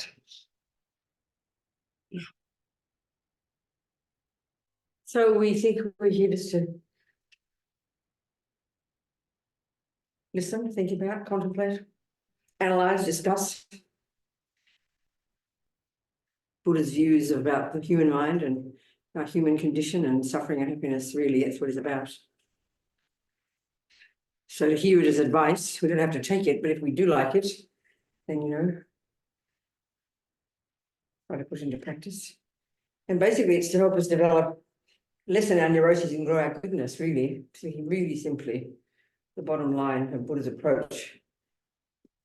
that. So we think we're here just to listen, think about, contemplate, analyze, discuss Buddha's views about the human mind and our human condition and suffering and happiness. Really, that's what it's about. So to hear it as advice, we don't have to take it, but if we do like it, then, try to put it into practice. And basically, it's to help us develop, lessen our neuroses and grow our goodness, really. So really simply, the bottom line of Buddha's approach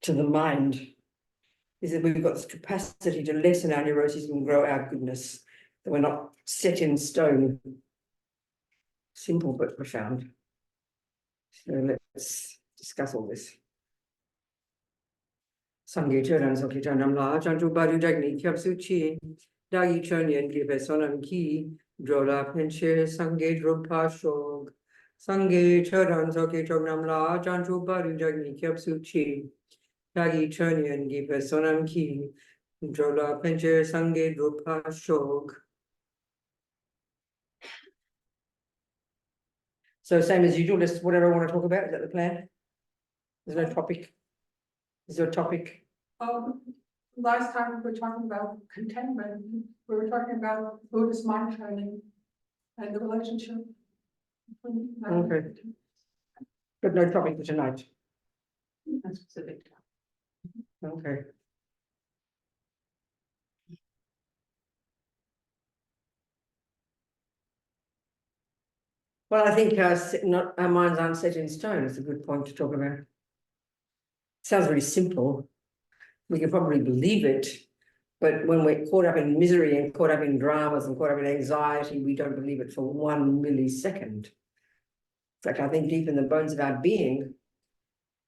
to the mind is that we've got this capacity to lessen our neuroses and grow our goodness, that we're not set in stone. Simple but profound. So let's discuss all this. Sangye Chodan Soki Chanam La, Chanchu Badu Dagni, Kyapsu Chi, Dagi Chonyan, Give Sonam Ki, Drola Penche, Sangye Drupa Shog, Sangye Chodan Soki Chanam La, Chanchu Badu Dagni, Kyapsu Chi, Dagi Chonyan, Give Sonam Ki, Drola Penche, Sangye Drupa Shog. So same as usual, just whatever I want to talk about. Is that the plan? There's no topic. Is there a topic? Last time we were talking about contentment. We were talking about Buddhist mind training and the relationship. Okay. But no topic for tonight. That's specific. Okay. Well, I think our minds aren't set in stone. It's a good point to talk about. Sounds very simple. We can probably believe it, but when we're caught up in misery and caught up in dramas and caught up in anxiety, we don't believe it for 1 millisecond. In fact, I think deep in the bones of our being,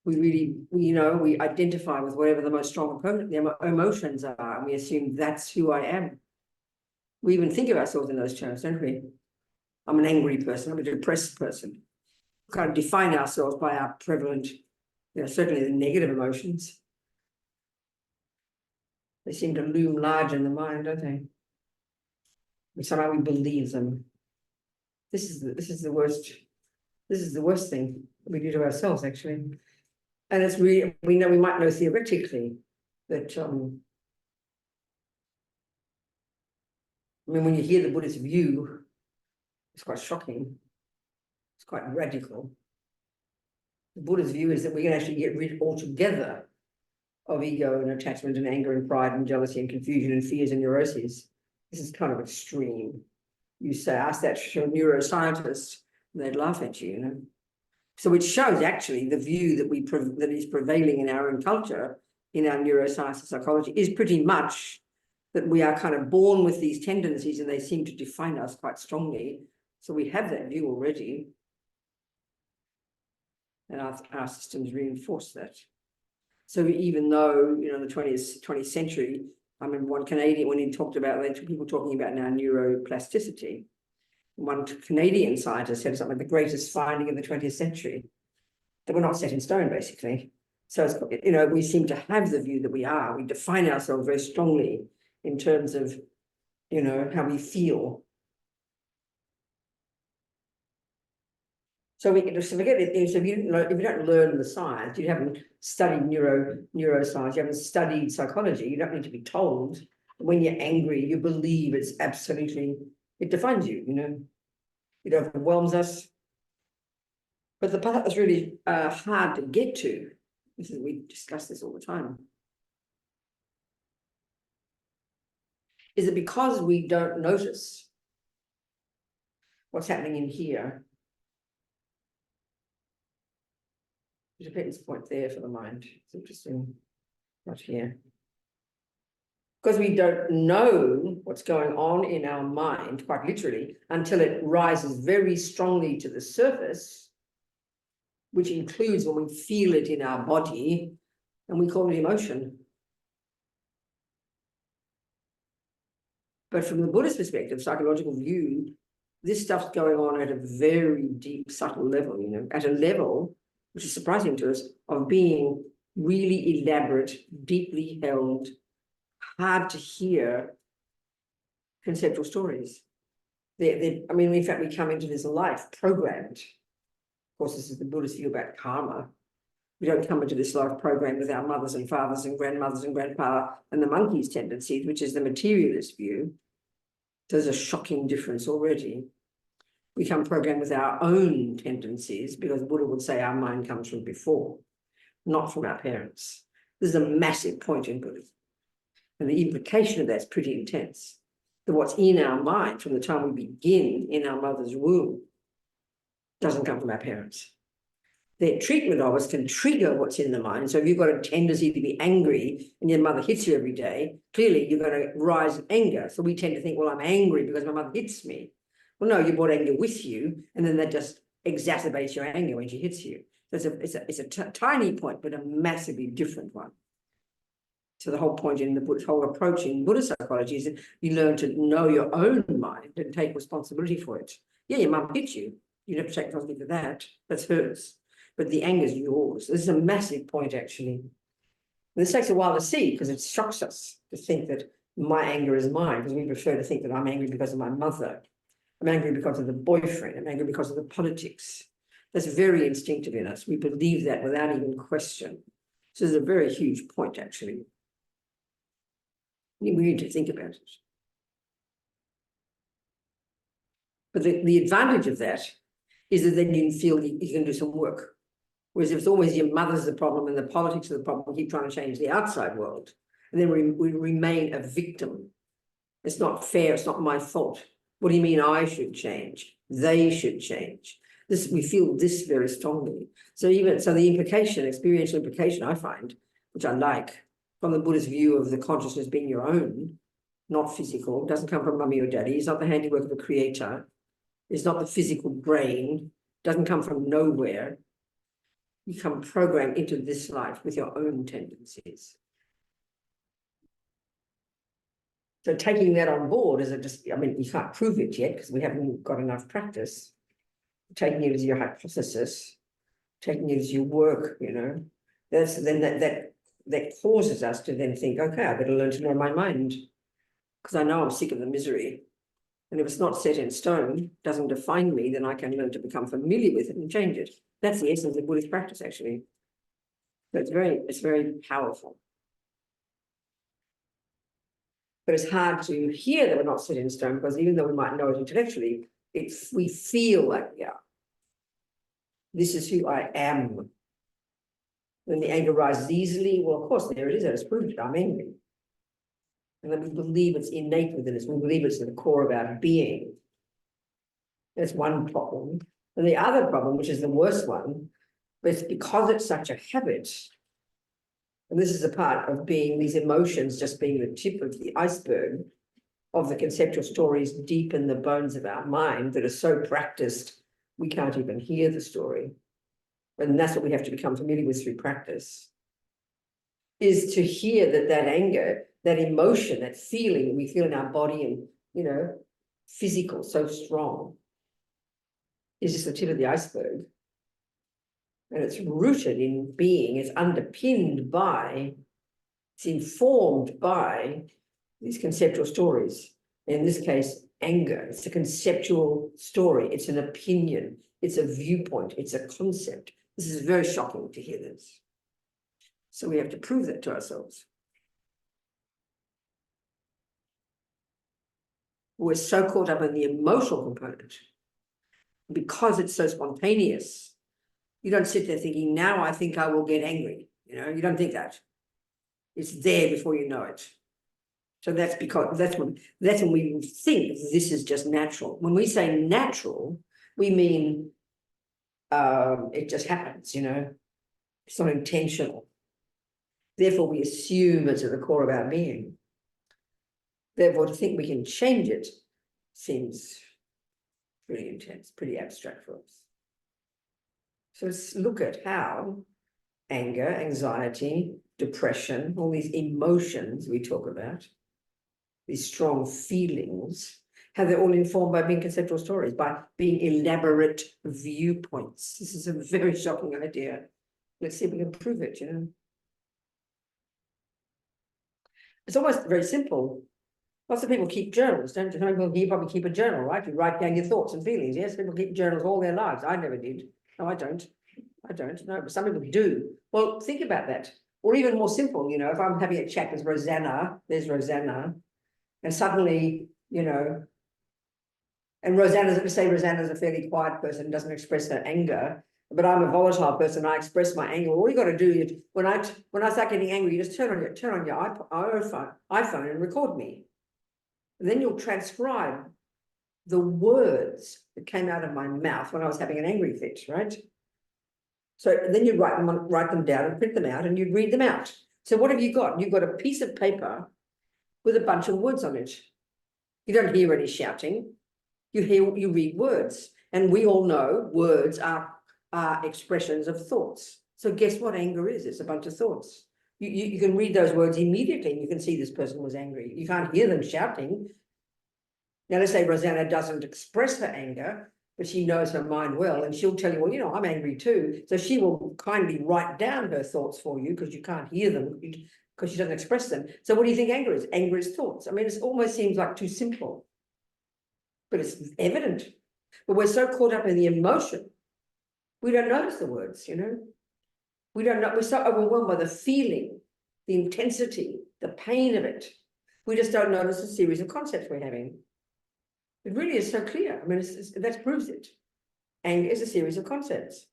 we identify with whatever the most strong emotions are, and we assume that's who I am. We even think of ourselves in those terms, don't we? I'm an angry person, I'm a depressed person. We kind of define ourselves by our prevalent, certainly the negative emotions. They seem to loom large in the mind, don't they? And somehow we believe them. This is the worst. This is the worst thing we do to ourselves, actually. And it's really, we might know theoretically that when you hear the Buddhist view, it's quite shocking. It's quite radical. The Buddha's view is that we can actually get rid altogether of ego and attachment and anger and pride and jealousy and confusion and fears and neuroses. This is kind of extreme. You ask that to a neuroscientist, and they'd laugh at you, So it shows actually the view that is prevailing in our own culture, in our neuroscience and psychology, is pretty much that we are kind of born with these tendencies and they seem to define us quite strongly. So we have that view already. And our systems reinforce that. So even though, the 20th century, I remember one Canadian, when he talked about, people talking about now neuroplasticity, one Canadian scientist said something, the greatest finding of the 20th century, that we're not set in stone, basically. So, we seem to have the view that we are. We define ourselves very strongly in terms of, how we feel. So forget it. So if you don't learn the science, you haven't studied neuroscience, you haven't studied psychology, you don't need to be told when you're angry, you believe it's absolutely, it defines you, it overwhelms us. But the part that's really hard to get to, we discuss this all the time, is that because we don't notice what's happening in here, there's a dependence point there for the mind. It's interesting, not here. Because we don't know what's going on in our mind, quite literally, until it rises very strongly to the surface, which includes when we feel it in our body, and we call it emotion. But from the Buddhist perspective, psychological view, this stuff's going on at a very deep, subtle level, at a level which is surprising to us, of being really elaborate, deeply held hard to hear conceptual stories. I mean, in fact, we come into this life programmed. Of course, this is the Buddhist view about karma. We don't come into this life programmed with our mothers and fathers and grandmothers and grandpa and the monkey's tendencies, which is the materialist view. There's a shocking difference already. We come programmed with our own tendencies, because Buddha would say our mind comes from before, not from our parents. This is a massive point in Buddhism. And the implication of that's pretty intense. That what's in our mind from the time we begin in our mother's womb doesn't come from our parents. Their treatment of us can trigger what's in the mind. So if you've got a tendency to be angry and your mother hits you every day, clearly you're going to rise in anger. So we tend to think, well, I'm angry because my mother hits me. Well, no, you brought anger with you, and then that just exacerbates your anger when she hits you. So it's a tiny point, but a massively different one. So the whole point in the whole approach in Buddhist psychology is that you learn to know your own mind and take responsibility for it. Yeah, your mum hit you. You have to take responsibility for that. That's hers. But the anger is yours. This is a massive point, actually. And this takes a while to see, because it shocks us to think that my anger is mine, because we prefer to think that I'm angry because of my mother. I'm angry because of the boyfriend. I'm angry because of the politics. That's very instinctive in us. We believe that without even question. So this is a very huge point, actually. We need to think about it. But the advantage of that is that then you feel you can do some work. Whereas if it's always your mother's the problem and the politics are the problem, we keep trying to change the outside world. And then we remain a victim. It's not fair. It's not my fault. What do you mean I should change? They should change. This, we feel this very strongly. So the implication, experiential implication, I find, which I like, from the Buddhist view of the consciousness being your own, not physical, doesn't come from mummy or daddy, it's not the handiwork of a creator, it's not the physical brain, doesn't come from nowhere. You come programmed into this life with your own tendencies. So taking that on board is I mean, you can't prove it yet because we haven't got enough practice. Taking it as your hypothesis, taking it as your work, you know, that causes us to then think, okay, I better learn to know my mind, because I know I'm sick of the misery. And if it's not set in stone, doesn't define me, then I can learn to become familiar with it and change it. That's the essence of Buddhist practice, actually. So it's very powerful. But it's hard to hear that we're not set in stone, because even though we might know it intellectually, we feel like, yeah, this is who I am. When the anger rises easily, well, of course, there it is. That is proved. I'm angry. And then we believe it's innate within us. We believe it's at the core of our being. That's one problem. And the other problem, which is the worst one, but it's because it's such a habit. And this is a part of being these emotions just being the tip of the iceberg of the conceptual stories deep in the bones of our mind that are so practiced, we can't even hear the story. And that's what we have to become familiar with through practice, is to hear that anger, that emotion, that feeling we feel in our body and, you know, physical, so strong, is just the tip of the iceberg. And it's rooted in being, it's underpinned by, it's informed by these conceptual stories. In this case, anger, it's a conceptual story, it's an opinion, it's a viewpoint, it's a concept. This is very shocking to hear this. So we have to prove that to ourselves. We're so caught up in the emotional component because it's so spontaneous. You don't sit there thinking, now I think I will get angry. You know, you don't think that. It's there before you know it. So that's because that's when we think this is just natural. When we say natural, we mean it just happens, you know, it's not intentional. Therefore, we assume it's at the core of our being. Therefore, to think we can change it seems pretty intense, pretty abstract for us. So let's look at how anger, anxiety, depression, all these emotions we talk about, these strong feelings, how they're all informed by being conceptual stories, by being elaborate viewpoints. This is a very shocking idea. Let's see if we can prove it, you know. It's almost very simple. Lots of people keep journals, don't you? Some people here probably keep a journal, right? You write down your thoughts and feelings. Yes, people keep journals all their lives. I never did. No, I don't. I don't. No, but some people do. Well, think about that. Or even more simple, you know, if I'm having a chat with Rosanna, there's Rosanna, and suddenly, you know, and Rosanna's, let's say Rosanna's a fairly quiet person, doesn't express her anger, but I'm a volatile person, I express my anger. All you got to do is, when I start getting angry, you just turn on your iPhone and record me. And then you'll transcribe the words that came out of my mouth when I was having an angry fit, right? So then you'd write them down and print them out, and you'd read them out. So what have you got? You've got a piece of paper with a bunch of words on it. You don't hear any shouting. You read words, and we all know words are expressions of thoughts. So guess what anger is? It's a bunch of thoughts. You can read those words immediately, and you can see this person was angry. You can't hear them shouting. Now, let's say Rosanna doesn't express her anger, but she knows her mind well, and she'll tell you, well, you know, I'm angry too. So she will kindly write down her thoughts for you because you can't hear them because she doesn't express them. So what do you think anger is? Anger is thoughts. I mean, it almost seems like too simple, but it's evident. But we're so caught up in the emotion, we don't notice the words, you know. We don't know, we're so overwhelmed by the feeling, the intensity, the pain of it. We just don't notice the series of concepts we're having. It really is so clear. I mean, that proves it. Anger is a series of concepts.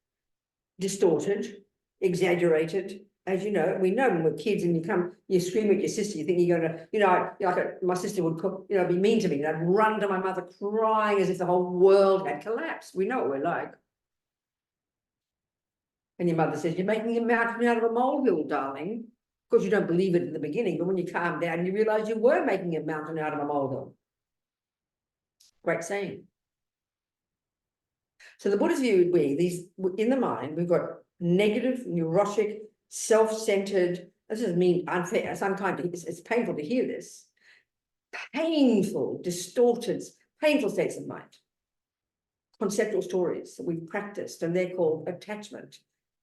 Distorted, exaggerated. As you know, we know when we're kids and you scream at your sister, you think you're going to, you know, my sister would cook, you know, be mean to me, and I'd run to my mother crying as if the whole world had collapsed. We know what we're like. And your mother says, you're making a mountain out of a molehill, darling. Of course, you don't believe it in the beginning, but when you calm down, you realize you were making a mountain out of a molehill. Great saying. So the Buddhist view would be these, in the mind, we've got negative, neurotic, self-centered, this doesn't mean unfair, it's unkind, it's painful to hear this, painful, distorted, painful states of mind, conceptual stories that we've practiced, and they're called attachment,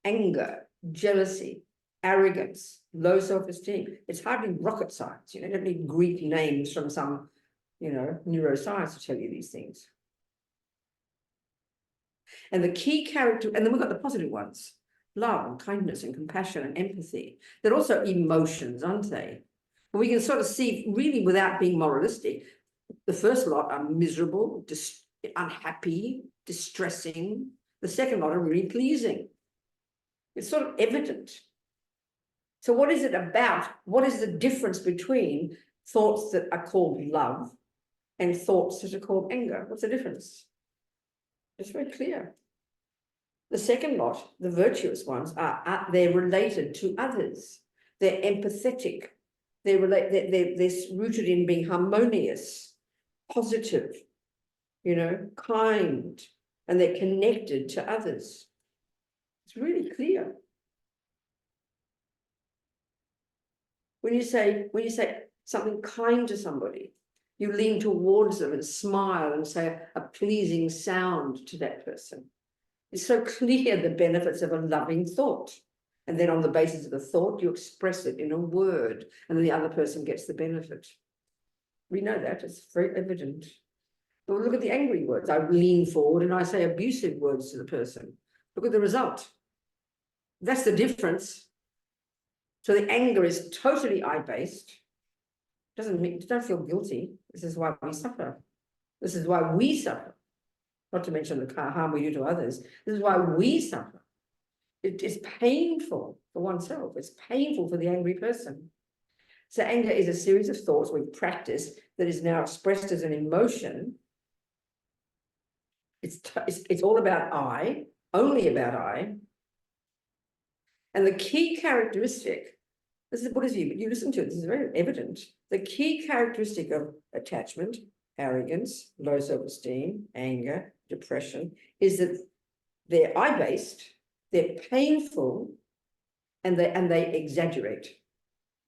anger, jealousy, arrogance, low self-esteem. It's hardly rocket science, you know, you don't need Greek names from some, you know, neuroscience to tell you these things. And the key character, and then we've got the positive ones, love and kindness and compassion and empathy. They're also emotions, aren't they? And we can sort of see, really without being moralistic, the first lot are miserable, unhappy, distressing. The second lot are really pleasing. It's sort of evident. So what is it about? What is the difference between thoughts that are called love and thoughts that are called anger? What's the difference? It's very clear. The second lot, the virtuous ones, they're related to others. They're empathetic. They're rooted in being harmonious, positive, you know, kind, and they're connected to others. It's really clear. When you say something kind to somebody, you lean towards them and smile and say a pleasing sound to that person. It's so clear the benefits of a loving thought. And then on the basis of the thought, you express it in a word, and then the other person gets the benefit. We know that, it's very evident. But look at the angry words. I lean forward and I say abusive words to the person. Look at the result. That's the difference. So the anger is totally I-based. Don't feel guilty. This is why we suffer. This is why we suffer. Not to mention the harm we do to others. This is why we suffer. It is painful for oneself. It's painful for the angry person. So anger is a series of thoughts we've practiced that is now expressed as an emotion. It's all about I, only about I. And the key characteristic, this is the Buddhist view, but you listen to it, this is very evident. The key characteristic of attachment, arrogance, low self-esteem, anger, depression, is that they're I-based, they're painful, and they exaggerate.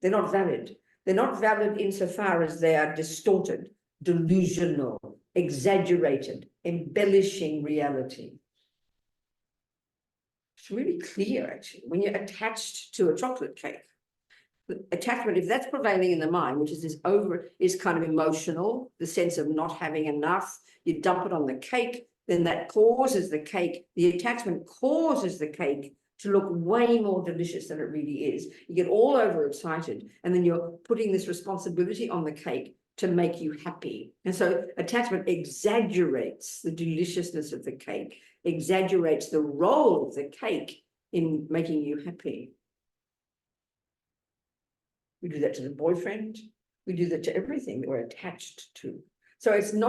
They're not valid. They're not valid insofar as they are distorted, delusional, exaggerated, embellishing reality. It's really clear, actually, when you're attached to a chocolate cake. Attachment, if that's prevailing in the mind, which is is kind of emotional, the sense of not having enough, you dump it on the cake, then that causes the cake, the attachment causes the cake to look way more delicious than it really is. You get all overexcited, and then you're putting this responsibility on the cake to make you happy. And so attachment exaggerates the deliciousness of the cake, exaggerates the role of the cake in making you happy. We do that to the boyfriend. We do that to everything that we're attached to. So it's in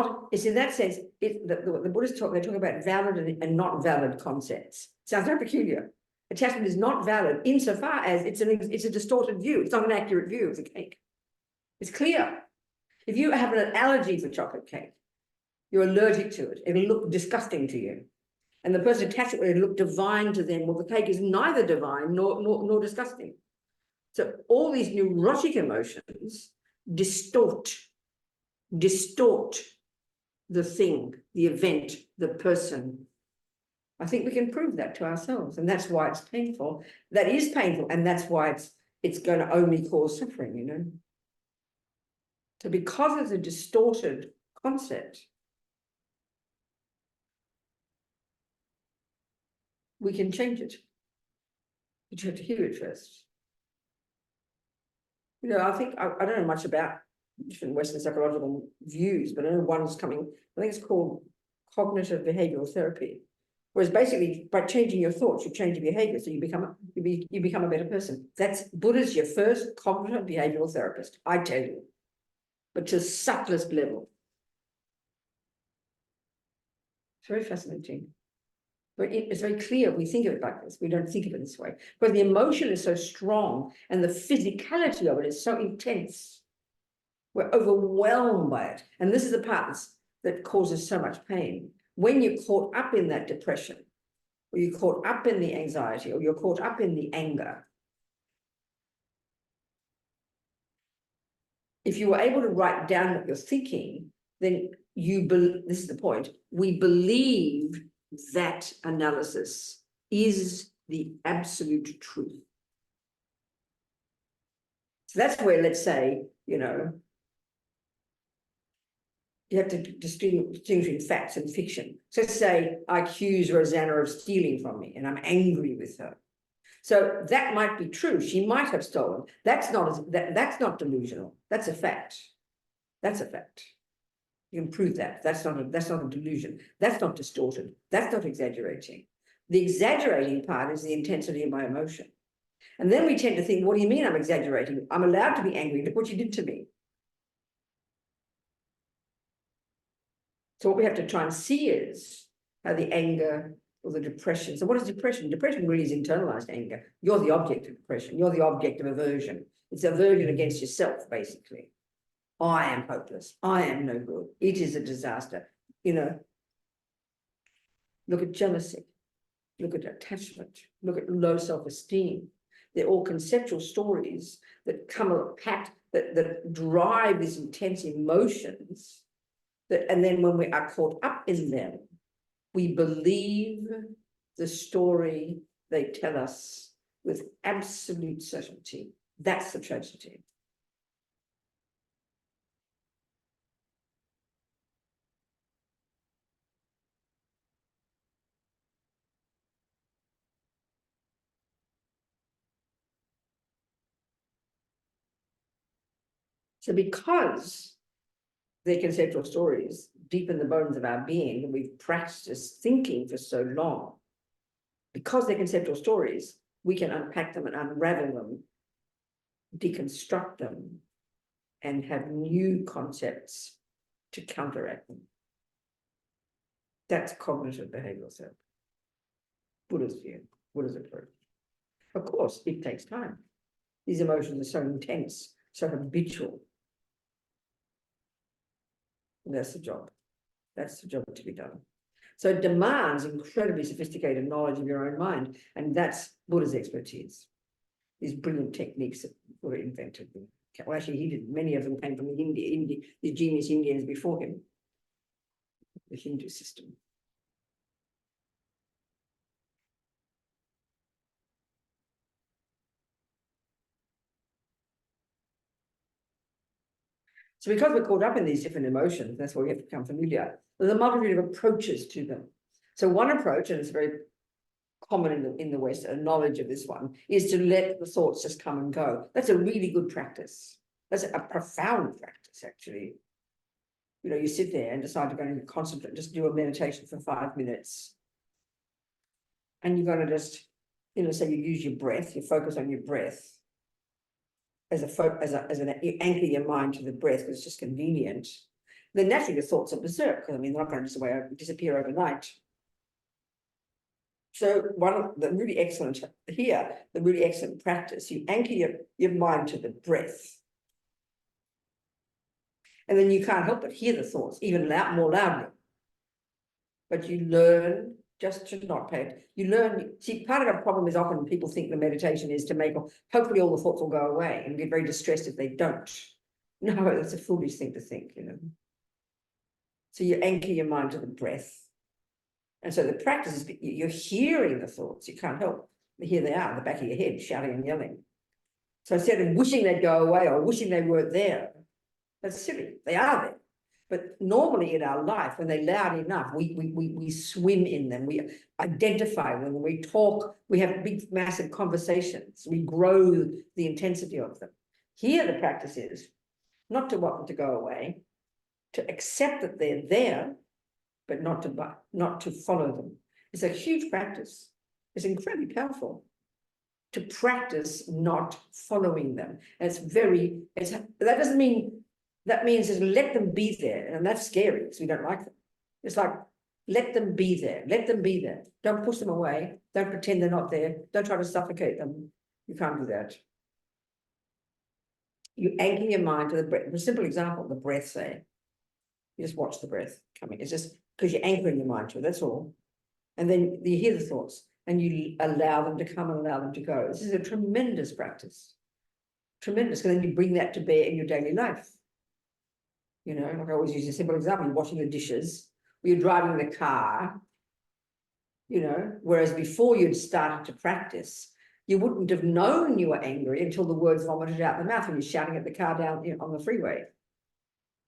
that sense, the Buddhists they talk about valid and not valid concepts. Sounds very peculiar. Attachment is not valid insofar as it's a distorted view. It's not an accurate view of the cake. It's clear. If you have an allergy for chocolate cake, you're allergic to it, it'll look disgusting to you. And the person attached to it will look divine to them. Well, the cake is neither divine nor disgusting. So all these neurotic emotions distort the thing, the event, the person. I think we can prove that to ourselves, and that's why it's painful. That is painful, and that's why it's going to only cause suffering, you know. So because it's a distorted concept, we can change it. But you have to hear it first. You know, I think I don't know much about different Western psychological views, but I know one's coming, I think it's called cognitive behavioral therapy. Whereas basically by changing your thoughts, you change your behavior, so you become a better person. Buddha's your first cognitive behavioral therapist, I tell you, but to subtlest level. It's very fascinating. But it's very clear we think of it like this. We don't think of it this way. Because the emotion is so strong and the physicality of it is so intense. We're overwhelmed by it. And this is the part that causes so much pain. When you're caught up in that depression, or you're caught up in the anxiety, or you're caught up in the anger, if you were able to write down what you're thinking, then this is the point, we believe that analysis is the absolute truth. So that's where, let's say, you know, you have to distinguish between facts and fiction. So say I accuse Rosanna of stealing from me and I'm angry with her. So that might be true. She might have stolen. That's not delusional. That's a fact. That's a fact. You can prove that. That's not a delusion. That's not distorted. That's not exaggerating. The exaggerating part is the intensity of my emotion. And then we tend to think, what do you mean I'm exaggerating? I'm allowed to be angry. Look what you did to me. So what we have to try and see is how the anger or the depression. So what is depression? Depression really is internalized anger. You're the object of depression. You're the object of aversion. It's aversion against yourself, basically. I am hopeless. I am no good. It is a disaster. You know, look at jealousy. Look at attachment. Look at low self-esteem. They're all conceptual stories that that drive these intense emotions. And then when we are caught up in them, we believe the story they tell us with absolute certainty. That's the tragedy. So because they're conceptual stories deep in the bones of our being, and we've practiced thinking for so long, because they're conceptual stories, we can unpack them and unravel them, deconstruct them, and have new concepts to counteract them. That's cognitive behavioral therapy. Buddha's view, Buddha's approach. Of course, it takes time. These emotions are so intense, so habitual. And that's the job. That's the job to be done. So it demands incredibly sophisticated knowledge of your own mind. And that's Buddha's expertise. These brilliant techniques that Buddha invented. Well, actually, he did. Many of them came from the genius Indians before him, the Hindu system. So because we're caught up in these different emotions, that's why we have to become familiar. There's a multitude of approaches to them. So one approach, and it's very common in the West, a knowledge of this one, is to let the thoughts just come and go. That's a really good practice. That's a profound practice, actually. You know, you sit there and decide to go and concentrate, just do a meditation for 5 minutes. And you're going to just, you know, say you use your breath, you focus on your breath you anchor your mind to the breath because it's just convenient. Then naturally the thoughts are berserk. I mean, they're not going to disappear overnight. So one of the really excellent practice, you anchor your mind to the breath. And then you can't help but hear the thoughts, even more loudly. But you learn just to not pay it. You learn, see, part of our problem is often people think the meditation is to make, hopefully all the thoughts will go away and get very distressed if they don't. No, that's a foolish thing to think, you know. So you anchor your mind to the breath. And so the practice is you're hearing the thoughts, you can't help. Here they are in the back of your head, shouting and yelling. So instead of wishing they'd go away or wishing they weren't there, that's silly, they are there. But normally in our life, when they're loud enough, we swim in them, we identify them, we talk, we have big, massive conversations, we grow the intensity of them. Here the practice is not to want them to go away, to accept that they're there, but not to follow them. It's a huge practice. It's incredibly powerful to practice not following them. And that doesn't mean, that means just let them be there. And that's scary because we don't like them. It's like, let them be there. Let them be there. Don't push them away. Don't pretend they're not there. Don't try to suffocate them. You can't do that. You anchor your mind to the breath. A simple example, the breath, say. You just watch the breath coming. It's just because you're anchoring your mind to it, that's all. And then you hear the thoughts and you allow them to come and allow them to go. This is a tremendous practice. Tremendous. And then you bring that to bear in your daily life. You know, like I always use a simple example, you're washing the dishes, or you're driving the car, you know, whereas before you'd started to practice, you wouldn't have known you were angry until the words vomited out the mouth when you're shouting at the car down, you know, on the freeway.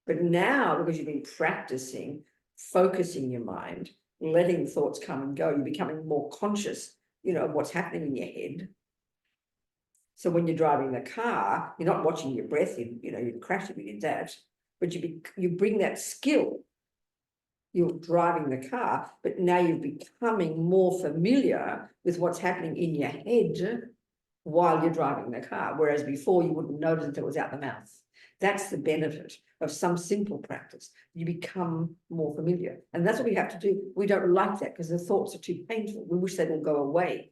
But now, because you've been practicing, focusing your mind, letting thoughts come and go, you're becoming more conscious, you know, of what's happening in your head. So when you're driving the car, you're not watching your breath, you know, you'd crash if you did that. But you bring that skill. You're driving the car, but now you're becoming more familiar with what's happening in your head while you're driving the car, whereas before you wouldn't notice until it was out the mouth. That's the benefit of some simple practice. You become more familiar. And that's what we have to do. We don't like that because the thoughts are too painful. We wish they would go away.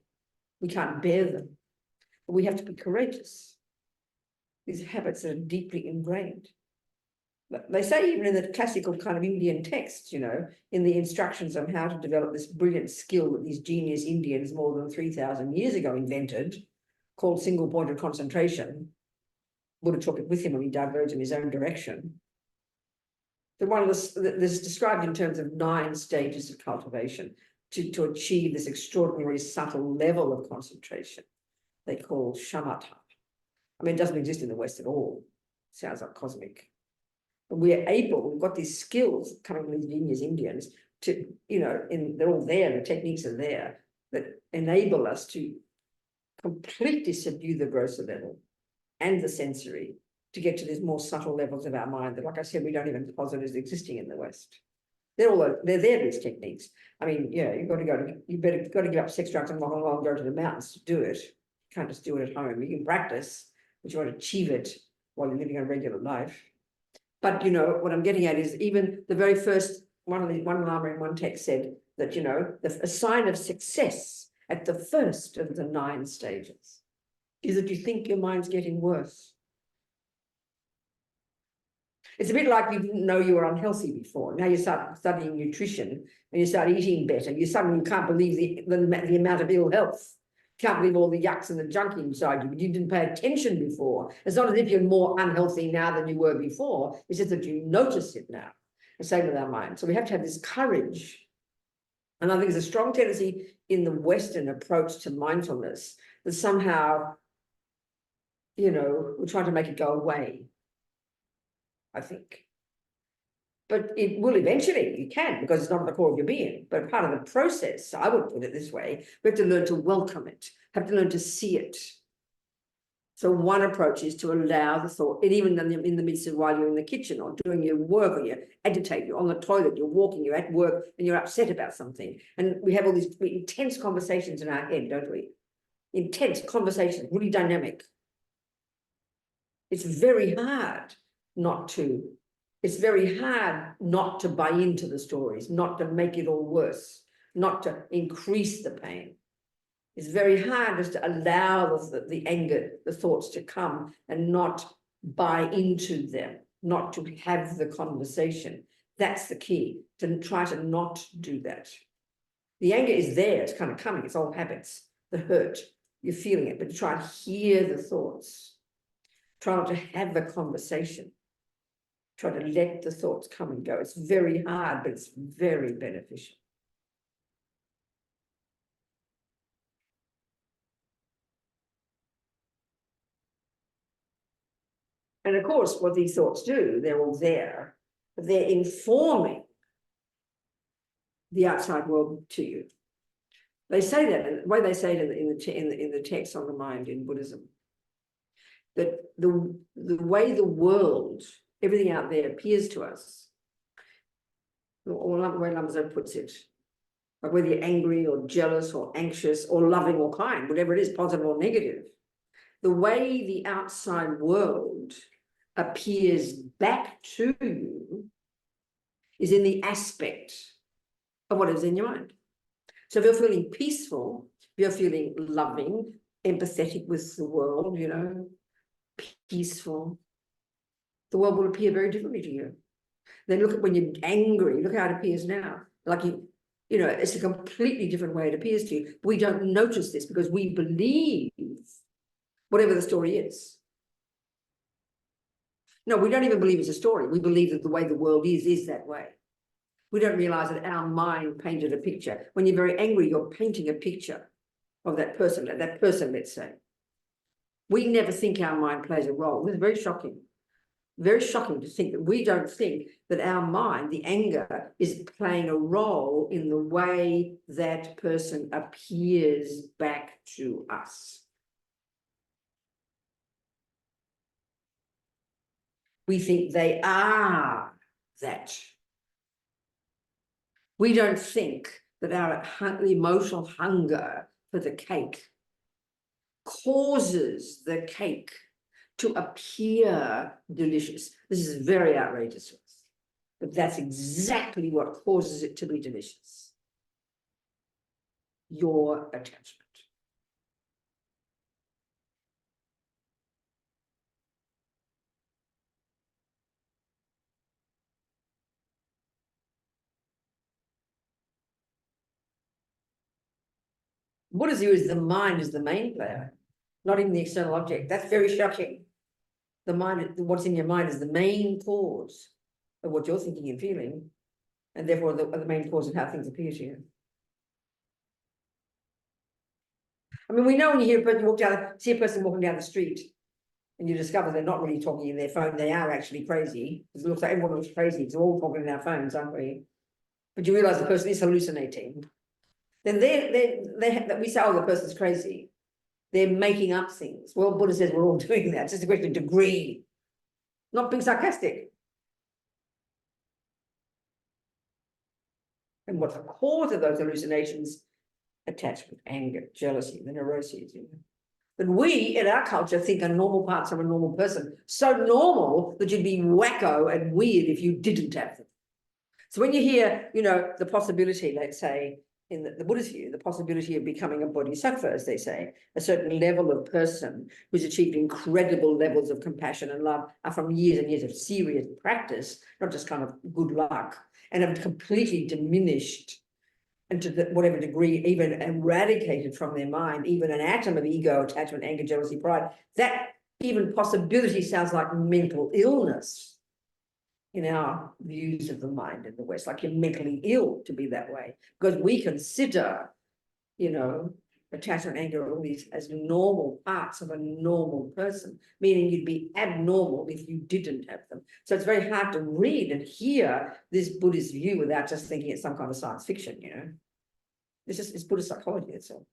We can't bear them. But we have to be courageous. These habits are deeply ingrained. They say even in the classical kind of Indian texts, you know, in the instructions on how to develop this brilliant skill that these genius Indians more than 3,000 years ago invented, called single-pointed concentration. Buddha took it with him when he diverged in his own direction. The one of this is described in terms of 9 stages of cultivation to achieve this extraordinary subtle level of concentration they call shamatha. I mean, it doesn't exist in the West at all. Sounds like cosmic. But we've got these skills coming from these genius Indians to, you know, they're all there, the techniques are there that enable us to completely subdue the grosser level and the sensory to get to these more subtle levels of our mind that, like I said, we don't even posit as existing in the West. They're there, these techniques. I mean, yeah, you've got to give up sex, drugs, and go to the mountains to do it. You can't just do it at home. You can practice, but you want to achieve it while you're living a regular life. But, you know, what I'm getting at is even the very first, one Lama in one text said that, you know, a sign of success at the first of the 9 stages is that you think your mind's getting worse. It's a bit like you didn't know you were unhealthy before. Now you start studying nutrition and you start eating better. You suddenly can't believe the amount of ill health. You can't believe all the yucks and the junk inside you, but you didn't pay attention before. It's not as if you're more unhealthy now than you were before. It's just that you notice it now. The same with our mind. So we have to have this courage. And I think there's a strong tendency in the Western approach to mindfulness that somehow, you know, we're trying to make it go away. I think. But it will eventually, you can, because it's not at the core of your being. But part of the process, I would put it this way, we have to learn to welcome it, have to learn to see it. So one approach is to allow the thought, and even in the midst of while you're in the kitchen or doing your work, or you agitate, you're on the toilet, you're walking, you're at work, and you're upset about something. And we have all these intense conversations in our head, don't we? Intense conversations, really dynamic. It's very hard not to. It's very hard not to buy into the stories, not to make it all worse, not to increase the pain. It's very hard just to allow the anger, the thoughts to come and not buy into them, not to have the conversation. That's the key, to try to not do that. The anger is there, it's kind of coming, it's old habits, the hurt, you're feeling it, but try to hear the thoughts. Try not to have the conversation. Try to let the thoughts come and go. It's very hard, but it's very beneficial. And of course, what these thoughts do, they're all there, but they're informing the outside world to you. They say that, and the way they say it in the text on the mind in Buddhism, that the way the world, everything out there appears to us, or the way Lama Zopa puts it, like whether you're angry or jealous or anxious or loving or kind, whatever it is, positive or negative, the way the outside world appears back to you is in the aspect of what is in your mind. So if you're feeling peaceful, if you're feeling loving, empathetic with the world, you know, peaceful, the world will appear very differently to you. Then look at when you're angry, look how it appears now. Like you know, it's a completely different way it appears to you. We don't notice this because we believe whatever the story is. No, we don't even believe it's a story. We believe that the way the world is that way. We don't realize that our mind painted a picture. When you're very angry, you're painting a picture of that person, let's say. We never think our mind plays a role. It's very shocking. Very shocking to think that we don't think that our mind, the anger, is playing a role in the way that person appears back to us. We think they are that. We don't think that our emotional hunger for the cake causes the cake to appear delicious. This is very outrageous, but that's exactly what causes it to be delicious. Your attachment. Buddha's view is the mind is the main player, not even the external object. That's very shocking. The mind, what's in your mind is the main cause of what you're thinking and feeling, and therefore the main cause of how things appear to you. I mean, we know when you hear a person see a person walking down the street, and you discover they're not really talking in their phone, they are actually crazy. It looks like everyone looks crazy. It's all talking in our phones, aren't we? But you realize the person is hallucinating. Then we say, oh, the person's crazy. They're making up things. Well, Buddha says we're all doing that. It's just a question of degree, not being sarcastic. And what's the cause of those hallucinations? Attachment, anger, jealousy, the neuroses. You know? But we, in our culture, think are normal parts of a normal person. So normal that you'd be wacko and weird if you didn't have them. So when you hear, you know, the possibility, let's say, in the Buddhist view, the possibility of becoming a bodhisattva, as they say, a certain level of person who's achieved incredible levels of compassion and love are from years and years of serious practice, not just kind of good luck, and have completely diminished and to whatever degree, even eradicated from their mind, even an atom of ego, attachment, anger, jealousy, pride. That even possibility sounds like mental illness in our views of the mind in the West, like you're mentally ill to be that way, because we consider, you know, attachment, anger, all these as normal parts of a normal person, meaning you'd be abnormal if you didn't have them. So it's very hard to read and hear this Buddhist view without just thinking it's some kind of science fiction, you know. It's Buddhist psychology itself.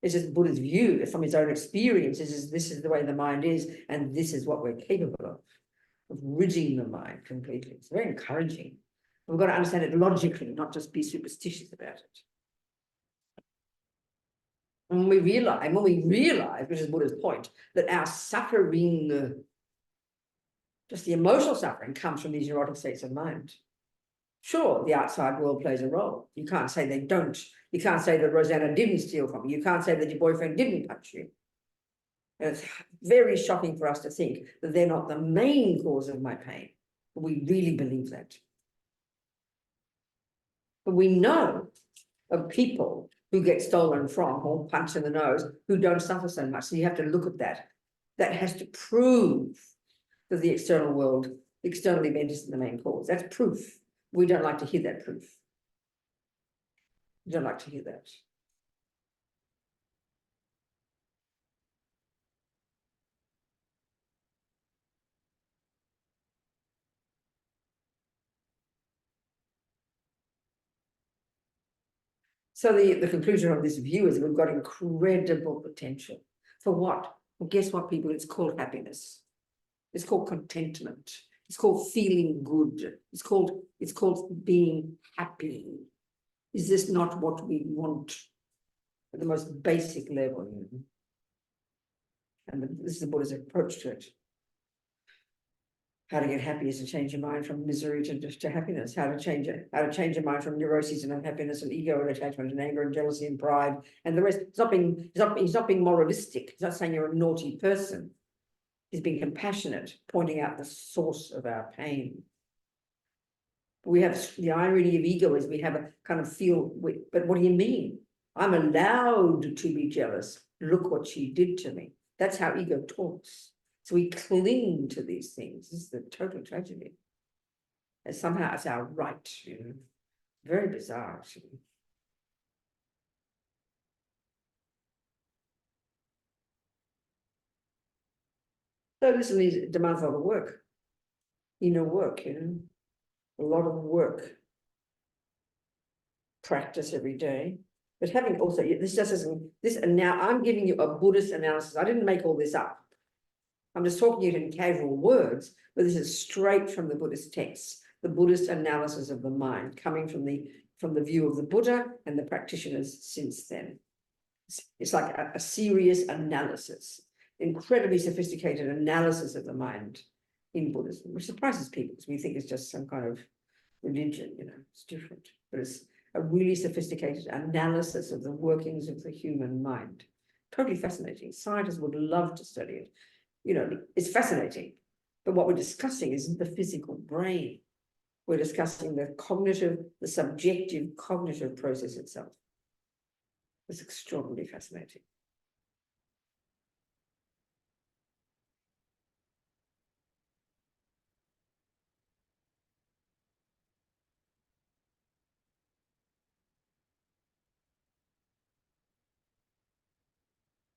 It's just Buddha's view from his own experience. This is the way the mind is, and this is what we're capable of ridding the mind completely. It's very encouraging. We've got to understand it logically, not just be superstitious about it. And when we realize, which is Buddha's point, that our suffering, just the emotional suffering, comes from these neurotic states of mind. Sure, the outside world plays a role. You can't say they don't. You can't say that Rosanna didn't steal from you. You can't say that your boyfriend didn't punch you. And it's very shocking for us to think that they're not the main cause of my pain. We really believe that. But we know of people who get stolen from or punched in the nose who don't suffer so much. So you have to look at that. That has to prove that the external world, the external event is the main cause. That's proof. We don't like to hear that proof. We don't like to hear that. So the conclusion of this view is we've got incredible potential. For what? Well, guess what, people? It's called happiness. It's called contentment. It's called feeling good. It's called being happy. Is this not what we want at the most basic level? And this is the Buddha's approach to it. How to get happy is to change your mind from misery to happiness. How to change it? How to change your mind from neuroses and unhappiness and ego and attachment and anger and jealousy and pride and the rest. He's not being moralistic. He's not saying you're a naughty person. He's being compassionate, pointing out the source of our pain. We have the irony of ego is we have a kind of feel, but what do you mean? I'm allowed to be jealous. Look what she did to me. That's how ego talks. So we cling to these things. This is the total tragedy. And somehow it's our right, you know. Very bizarre, actually. So listen, these demands a lot of work. Inner work, you know. A lot of work. Practice every day. But having also, this just isn't, this, and now I'm giving you a Buddhist analysis. I didn't make all this up. I'm just talking it in casual words, but this is straight from the Buddhist texts, the Buddhist analysis of the mind, coming from the view of the Buddha and the practitioners since then. It's like a serious analysis, incredibly sophisticated analysis of the mind in Buddhism, which surprises people because we think it's just some kind of religion, you know, it's different, but it's a really sophisticated analysis of the workings of the human mind. Totally fascinating. Scientists would love to study it. You know, it's fascinating, but what we're discussing isn't the physical brain. We're discussing the cognitive, the subjective cognitive process itself. It's extraordinarily fascinating.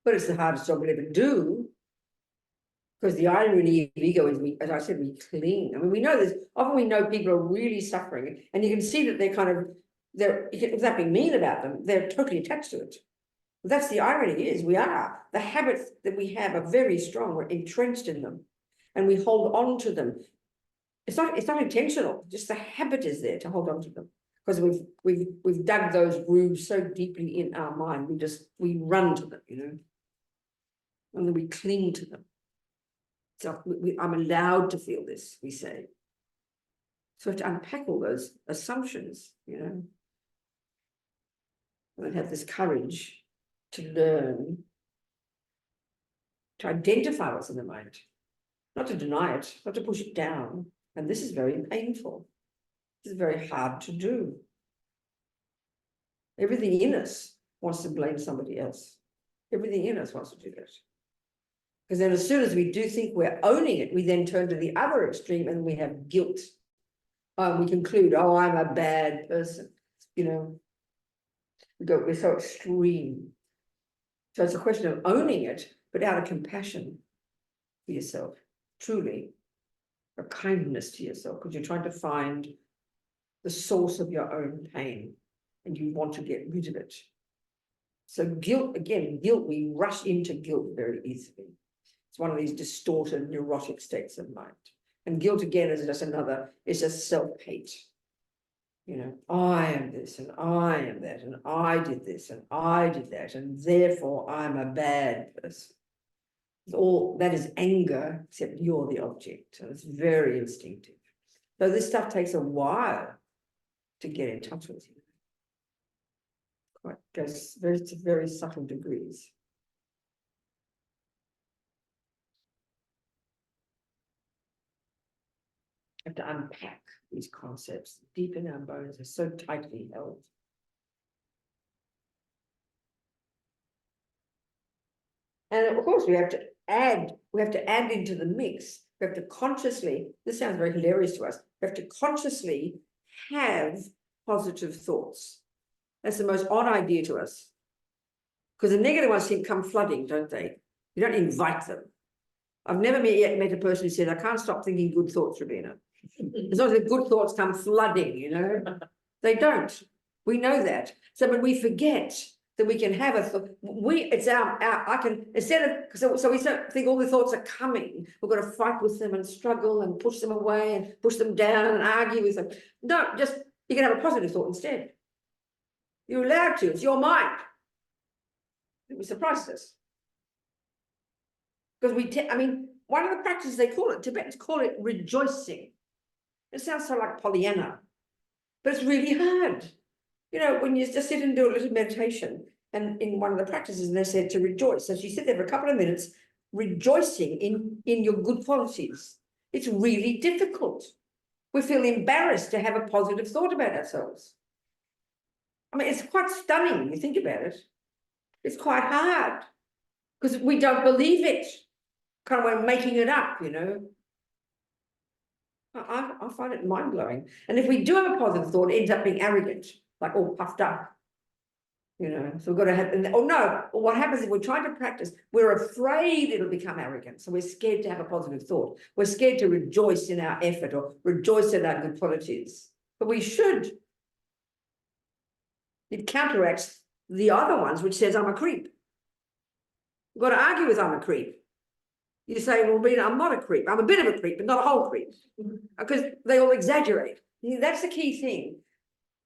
But it's the hardest job we'll ever do. Because the irony of ego is, as I said, we cling. I mean, we know this. Often we know people are really suffering, and you can see that without being mean about them, they're totally attached to it. That's the irony is we are. The habits that we have are very strong. We're entrenched in them, and we hold on to them. It's not intentional. Just the habit is there to hold on to them because we've dug those grooves so deeply in our mind. We run to them, you know, and then we cling to them. So I'm allowed to feel this, we say. So we have to unpack all those assumptions, you know, and have this courage to learn, to identify what's in the mind, not to deny it, not to push it down. And this is very painful. This is very hard to do. Everything in us wants to blame somebody else. Everything in us wants to do that. Because then as soon as we do think we're owning it, we then turn to the other extreme and we have guilt. We conclude, oh, I'm a bad person. You know, we're so extreme. So it's a question of owning it, but out of compassion for yourself, truly, or kindness to yourself, because you're trying to find the source of your own pain and you want to get rid of it. So guilt, again, guilt, we rush into guilt very easily. It's one of these distorted neurotic states of mind. And guilt, again, is just another, it's just self-hate. You know, I am this and I am that, and I did this and I did that, and therefore I'm a bad person. All that is anger, except you're the object. So it's very instinctive. So this stuff takes a while to get in touch with you. Quite goes very to very subtle degrees. Have to unpack these concepts deep in our bones, are so tightly held. And of course, we have to add into the mix. We have to consciously, this sounds very hilarious to us, we have to consciously have positive thoughts. That's the most odd idea to us. Because the negative ones seem to come flooding, don't they? You don't invite them. I've never yet met a person who said, I can't stop thinking good thoughts, Robina. As long as the good thoughts come flooding, you know, they don't. We know that. So when we forget that we can have a thought, I can, instead of, so we don't think all the thoughts are coming. We've got to fight with them and struggle and push them away and push them down and argue with them. No, just, you can have a positive thought instead. You're allowed to, it's your mind. It was surprised us. Because one of the practices they call it, Tibetans call it rejoicing. It sounds so like Pollyanna, but it's really hard. You know, when you just sit and do a little meditation, and in one of the practices, they said to rejoice. So you sit there for a couple of minutes, rejoicing in your good qualities. It's really difficult. We feel embarrassed to have a positive thought about ourselves. I mean, it's quite stunning when you think about it. It's quite hard because we don't believe it. Kind of we're making it up, you know. I find it mind-blowing. And if we do have a positive thought, it ends up being arrogant, like all puffed up. You know, so we've got to have, or what happens if we're trying to practice, we're afraid it'll become arrogant. So we're scared to have a positive thought. We're scared to rejoice in our effort or rejoice in our good qualities. But we should. It counteracts the other ones, which says, I'm a creep. We've got to argue with I'm a creep. You say, well, Rena, I'm not a creep. I'm a bit of a creep, but not a whole creep. Because they all exaggerate. That's the key thing.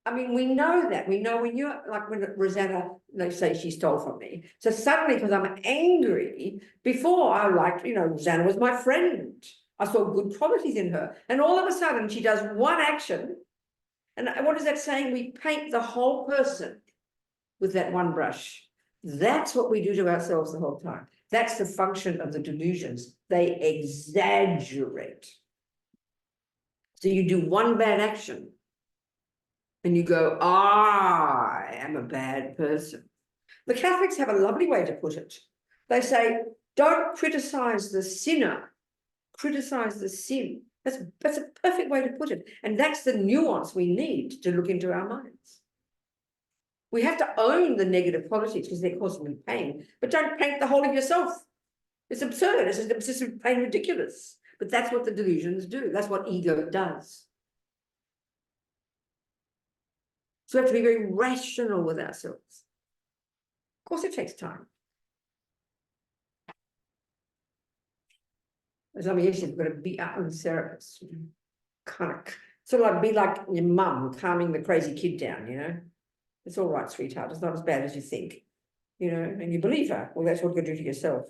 I mean, we know that. We know when you're, like when Rosanna, they say she stole from me. So suddenly, because I'm angry, before I liked, you know, Rosanna was my friend. I saw good qualities in her. And all of a sudden, she does one action. And what is that saying? We paint the whole person with that one brush. That's what we do to ourselves the whole time. That's the function of the delusions. They exaggerate. So you do one bad action and you go, I am a bad person. The Catholics have a lovely way to put it. They say, don't criticize the sinner, criticize the sin. That's a perfect way to put it. And that's the nuance we need to look into our minds. We have to own the negative qualities because they're causing me pain, but don't paint the whole of yourself. It's absurd. It's obsessive pain, ridiculous. But that's what the delusions do. That's what ego does. So we have to be very rational with ourselves. Of course, it takes time. As I mean, you've got to be our own therapist. Kind of, sort of like be like your mum calming the crazy kid down, you know. It's all right, sweetheart. It's not as bad as you think, you know, and you believe her. Well, that's what you're going to do to yourself.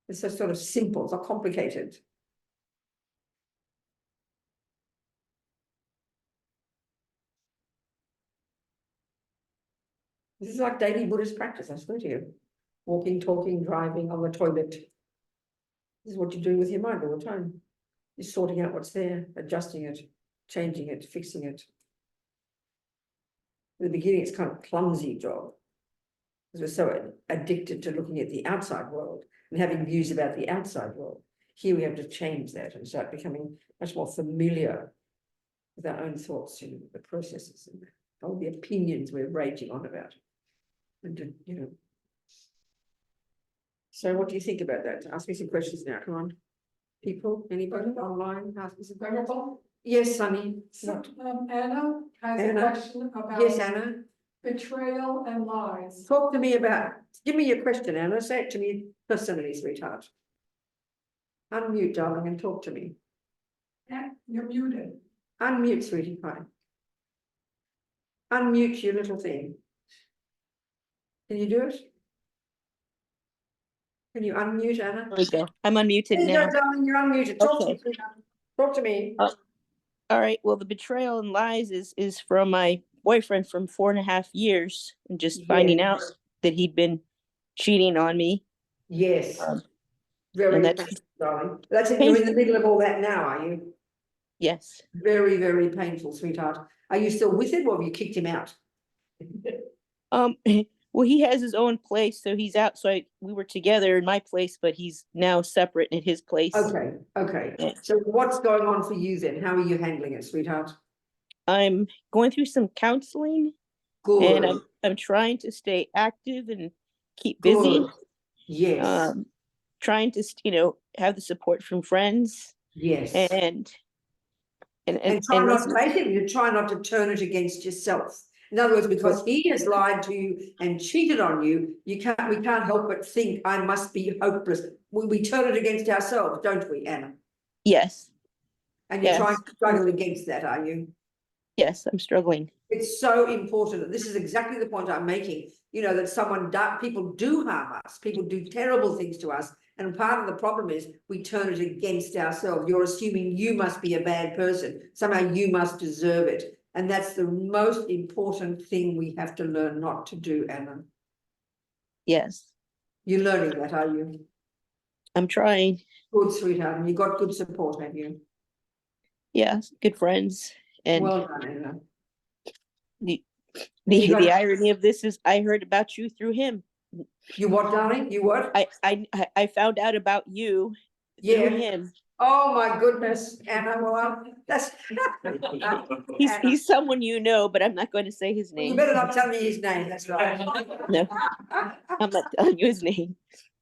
It's so sort of simple. It's not complicated. This is like daily Buddhist practice, I swear to you. Walking, talking, driving, on the toilet. This is what you're doing with your mind all the time. You're sorting out what's there, adjusting it, changing it, fixing it. In the beginning, it's kind of a clumsy job because we're so addicted to looking at the outside world and having views about the outside world. Here we have to change that and start becoming much more familiar with our own thoughts and the processes and all the opinions we're raging on about. And, you know. So what do you think about that? Ask me some questions now, come on. People, anybody online, ask me some questions. Wonderful. Yes, Sunny. So, Anna has a Anna? question Yes, about Anna, betrayal and lies. talk to me about, give me your question, Anna, say it to me personally, sweetheart. Unmute, darling, and talk to me. Yeah, you're muted. Unmute, sweetie pie. Unmute your little thing. Can you do it? Can you unmute, Anna? There we go. I'm unmuted There you now. go, darling, you're unmuted. Talk to me, Okay. sweetheart. Talk to me. All right. Well, the betrayal and lies is from my boyfriend from 4.5 years, and just finding out that he'd been cheating on me. Yes, And very that's painful, darling. That's it, you're in the middle of all that now, are you? yes. Very, very painful, sweetheart. Are you still with him or have you kicked him out? Well, he has his own place, so he's out. So we were together in my place, but he's now separate in his place. Okay, okay. Yeah. So what's going on for you then? How are you handling it, sweetheart? I'm going through some counseling, Good. and I'm trying to stay active and keep busy. Good. Yes. Trying to have the support from friends, Yes. and try not listen. to basically you try not to turn it against yourself. In other words, because he has lied to you and cheated on you, we can't help but think I must be hopeless. We turn it against ourselves, don't we, Anna? Yes. And you're Yes. trying to struggle against that, are you? Yes, I'm struggling. It's so important. This is exactly the point I'm making. You know, that people do harm us. People do terrible things to us. And part of the problem is we turn it against ourselves. You're assuming you must be a bad person. Somehow you must deserve it. And that's the most important thing we have to learn not to do, Anna. Yes. You're learning that, are you? I'm trying. Good, sweetheart. And you got good support, have you? Yes, good friends. And well done, Anna. the irony of this is I heard about you through him. You what, darling? You what? I found out about you through him. Oh my goodness, Anna, well, that's He's someone you know, but I'm not going to say his name. You better not tell me his name, that's right. No, I'm not telling you his name.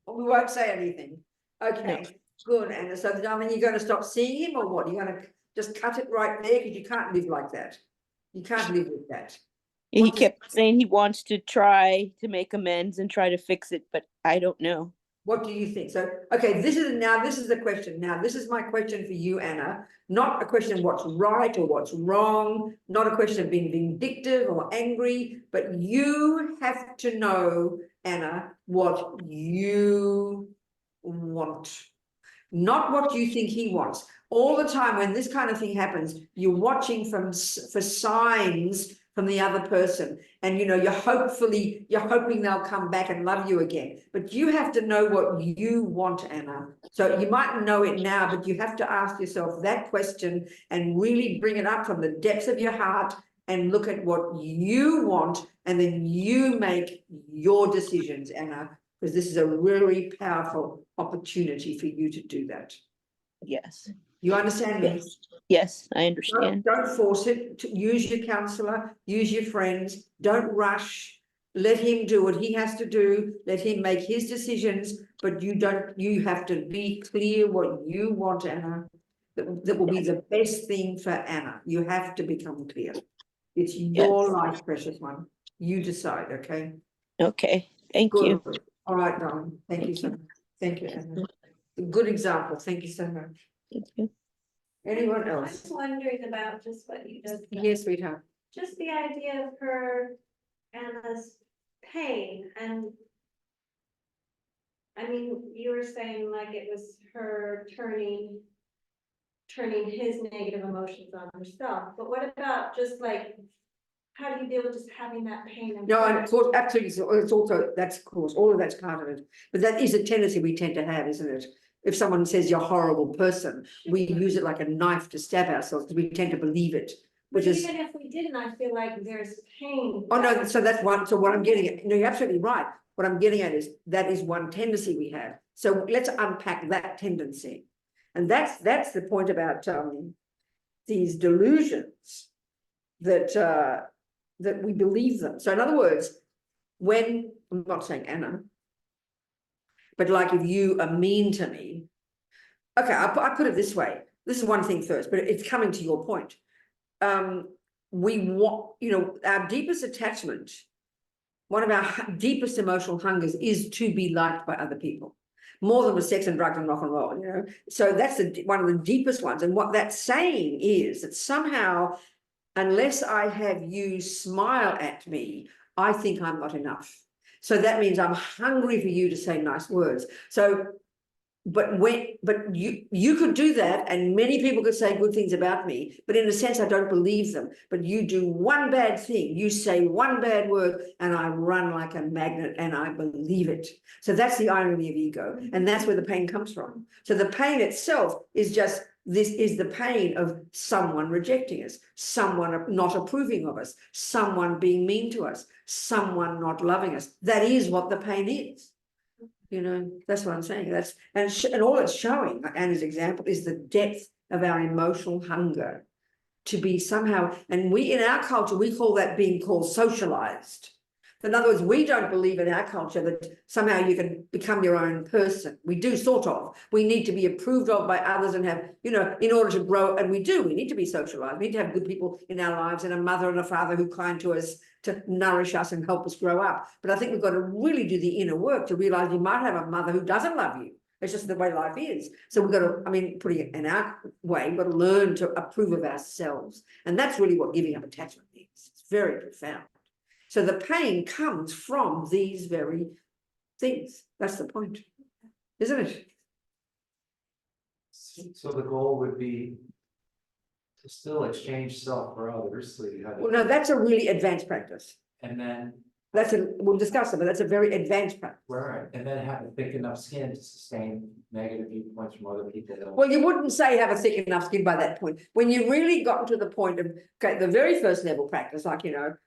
We won't say anything. Okay, No. good, Anna. So, darling, you're going to stop seeing him or what? You're going to just cut it right there because you can't live like that. You can't live with that. He kept saying he wants to try to make amends and try to fix it, but I don't know. What do you think? So, okay, this is the question. Now, this is my question for you, Anna. Not a question of what's right or what's wrong, not a question of being vindictive or angry, but you have to know, Anna, what you want, not what you think he wants. All the time when this kind of thing happens, you're watching for signs from the other person, and you're hoping they'll come back and love you again. But you have to know what you want, Anna. So you might know it now, but you have to ask yourself that question and really bring it up from the depths of your heart and look at what you want, and then you make your decisions, Anna, because this is a really powerful opportunity for you to do that. Yes. You understand me? Yes. Yes, I understand. Don't force it. Use your counselor, use your friends. Don't rush. Let him do what he has to do. Let him make his decisions, but you have to be clear what you want, Anna. That will be the best thing for Anna. You have to become clear. It's your life, precious one. You decide, okay? Okay. Thank you. All right, darling. Thank you so much. Thank you, Anna. Good example. Thank you so much. Thank you. Anyone I'm else? wondering about just what you just said. Yes, sweetheart. Just the idea of her, Anna's pain, and I mean, you were saying like it was her turning his negative emotions on herself, but what about just like, how do you deal with just having that pain? No, and of course, absolutely, it's also, that's of course, all of that's part of it, but that is a tendency we tend to have, isn't it? If someone says you're a horrible person, we use it like a knife to stab ourselves because we tend to believe it, which is. Even if we didn't, I feel like there's pain. Oh no, so that's one. So what I'm getting at, no, you're absolutely right. What I'm getting at is that is one tendency we have. So let's unpack that tendency, and that's the point about these delusions that we believe them. So in other words, when I'm not saying Anna. But like if you are mean to me, okay, I put it this way. This is one thing first, but it's coming to your point. We want, our deepest attachment, one of our deepest emotional hungers is to be liked by other people, more than with sex and drugs and rock and roll, So that's one of the deepest ones. And what that's saying is that somehow, unless I have you smile at me, I think I'm not enough. So that means I'm hungry for you to say nice words. So, but you could do that, and many people could say good things about me, but in a sense, I don't believe them. But you do one bad thing, you say one bad word, and I run like a magnet, and I believe it. So that's the irony of ego, and that's where the pain comes from. So the pain itself is just, this is the pain of someone rejecting us, someone not approving of us, someone being mean to us, someone not loving us. That is what the pain is. That's what I'm saying. And all it's showing, Anna's example, is the depth of our emotional hunger to be somehow, and we in our culture, we call that being called socialized. In other words, we don't believe in our culture that somehow you can become your own person. We do, sort of. We need to be approved of by others and have, in order to grow, and we need to be socialized. We need to have good people in our lives and a mother and a father who are kind to us, to nourish us and help us grow up. But I think we've got to really do the inner work to realize you might have a mother who doesn't love you. It's just the way life is. So we've got to, putting it in our way, we've got to learn to approve of ourselves. And that's really what giving up attachment means. It's very profound. So the pain comes from these very things. That's the point, isn't it? So the goal would be to still exchange self for others. So you have, Well, no, that's a really advanced practice. and then We'll discuss it, but that's a very advanced practice. right, and then have a thick enough skin to sustain negative viewpoints from other people. Well, you wouldn't say have a thick enough skin by that point. When you really got to the point of, okay, the very first level practice, like,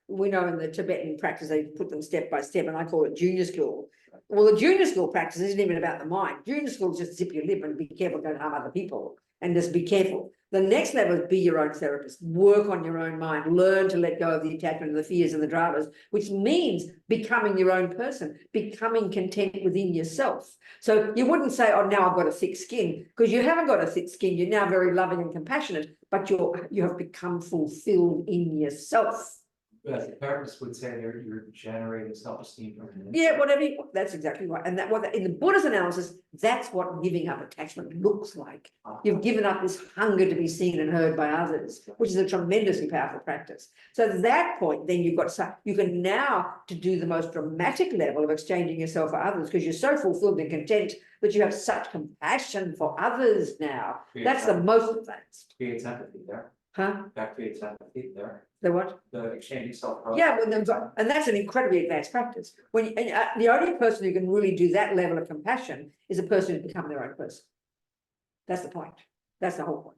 we know in the Tibetan practice, they put them step by step, and I call it junior school. Well, the junior school practice isn't even about the mind. Junior school is just zip your lip and be careful, don't harm other people, and just be careful. The next level is be your own therapist, work on your own mind, learn to let go of the attachment, the fears and the dramas, which means becoming your own person, becoming content within yourself. So you wouldn't say, oh, now I've got a thick skin, because you haven't got a thick skin. You're now very loving and compassionate, but you have become fulfilled in yourself. But the therapist would say you're generating self-esteem from within. Yeah, whatever. That's exactly right. And in the Buddhist analysis, that's what giving up attachment looks like. You've given up this hunger to be seen and heard by others, which is a tremendously powerful practice. So at that point, then you can now to do the most dramatic level of exchanging yourself for others, because you're so fulfilled and content that you have such compassion for others now. That's the most advanced. Creates empathy there. Huh? That creates empathy there. The what? The exchanging self. Yeah, and that's an incredibly advanced practice. The only person who can really do that level of compassion is a person who's become their own person. That's the point. That's the whole point.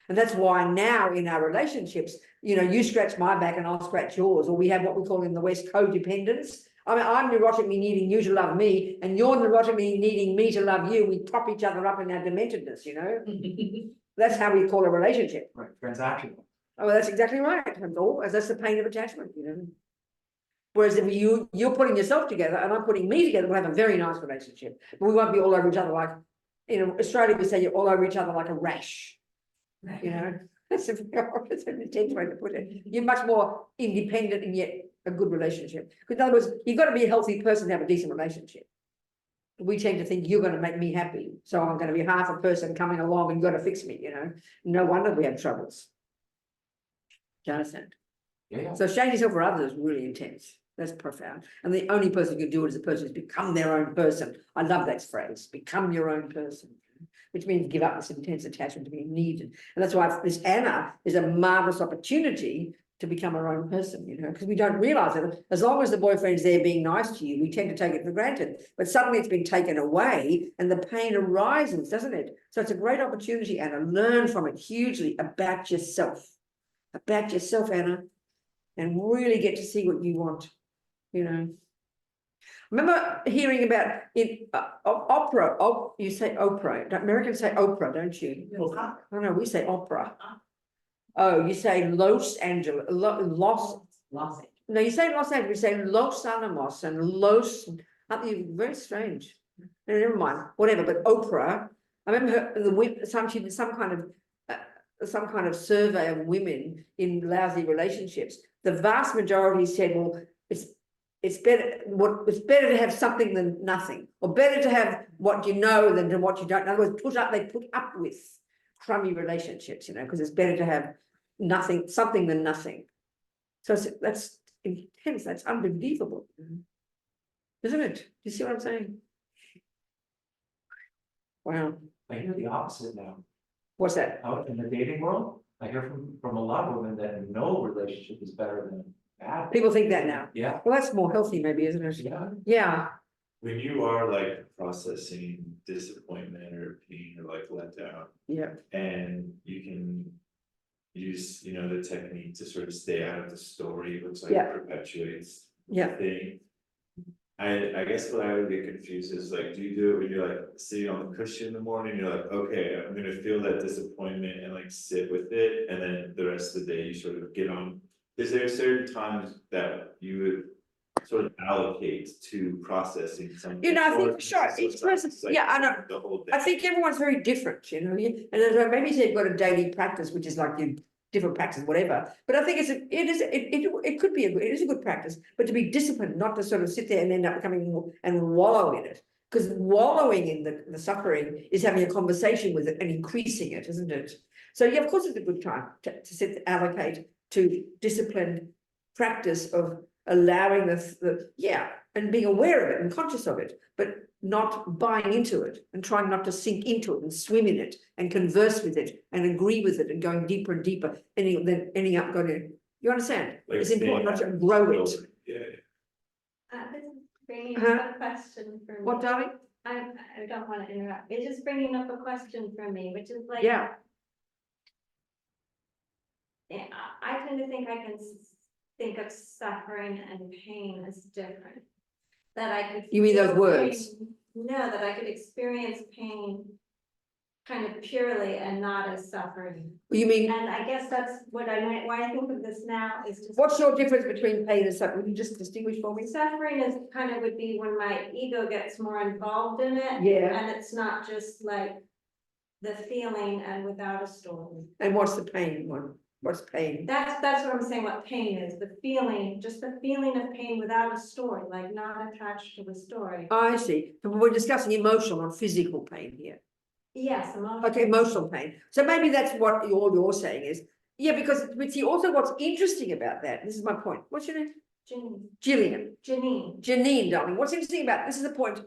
And that's why now in our relationships, you scratch my back and I'll scratch yours, or we have what we call in the West codependence. I'm neurotically needing you to love me, and you're neurotically needing me to love you. We prop each other up in our dementedness, That's how we call a relationship. Right, transactional. Oh, that's exactly right. That's the pain of attachment, Whereas if you're putting yourself together and I'm putting me together, we'll have a very nice relationship. But we won't be all over each other like, Australia we say you're all over each other like a rash. That's an intense way to put it. You're much more independent and yet a good relationship. Because in other words, you've got to be a healthy person to have a decent relationship. We tend to think you're going to make me happy, so I'm going to be half a person coming along and you've got to fix me, No wonder we have troubles. Do you understand? Yeah. So exchange yourself for others is really intense. That's profound. And the only person who can do it is a person who's become their own person. I love that phrase, become your own person, which means give up this intense attachment to being needed. And that's why this Anna is a marvelous opportunity to become our own person, because we don't realize it. As long as the boyfriend's there being nice to you, we tend to take it for granted. But suddenly it's been taken away and the pain arises, doesn't it? So it's a great opportunity, Anna. Learn from it hugely about yourself. About yourself, Anna, and really get to see what you want, Remember hearing about opera. You say Oprah. Americans say Oprah, don't you? Oh no, we say opera. Oh, you say Los Angeles. No, you say Los Angeles, you say Los Alamos and Los, very strange. Never mind, whatever, but Oprah, I remember her, she did some kind of survey of women in lousy relationships. The vast majority said, well, it's better to have something than nothing, or better to have what you know than what you don't. In other words, they put up with crummy relationships, because it's better to have something than nothing. So that's intense. That's unbelievable, isn't it? You see what I'm saying? Wow. I hear the opposite now. What's that? Out in the dating world, I hear from a lot of women that no relationship is better than bad. People think that now. Yeah, Well, that's more healthy, maybe, isn't it? yeah. Yeah. When you are like processing disappointment or pain or like letdown, Yeah. and you can use, the technique to sort of stay out of the story, which like Yeah. perpetuates Yeah. the thing. I guess what I would get confused is like, do you do it when you're like sitting on the cushion in the morning, you're like, okay, I'm gonna feel that disappointment and like sit with it, and then the rest of the day you sort of get on. Is there certain times that you would sort of allocate to processing something? I think or for sure, is it each sort of person, like yeah, I know. the whole day? I think everyone's very different, and as maybe you've got a daily practice, which is like your different practice, whatever. But I think it could be it is a good practice, but to be disciplined, not to sort of sit there and end up becoming and wallow in it. Because wallowing in the suffering is having a conversation with it and increasing it, isn't it? So yeah, of course, it's a good time to allocate to disciplined practice of allowing and being aware of it and conscious of it, but not buying into it and trying not to sink into it and swim in it and converse with it and agree with it and going deeper and deeper, and then ending up you understand? Like It's important not to staying grow it. still. Yeah. This is bringing Huh? up a question for me. What, darling? I don't want to interrupt. It's just bringing up a question for me, which is like. Yeah. Yeah, I tend to think I can think of suffering and pain as different. That I could. You mean those feel words? pain- No, that I could experience pain kind of purely and not as suffering. You mean, And I guess that's what why I think of this now is just. what's your difference between pain and suffering? Would you just distinguish for me? Suffering is kind of would be when my ego gets more involved in it. Yeah. And it's not just like the feeling and without a story. And what's the pain one? What's pain? That's what I'm saying, what pain is, the feeling, just the feeling of pain without a story, like not attached to the story. I see. But we're discussing emotional, not physical pain here. Yes, emotional. Okay, emotional pain. So maybe that's what you're saying is, yeah, because but see also what's interesting about that, this is my point. What's your name? Janine. Jillian. Janine. Janine, darling. What's interesting about this is the point.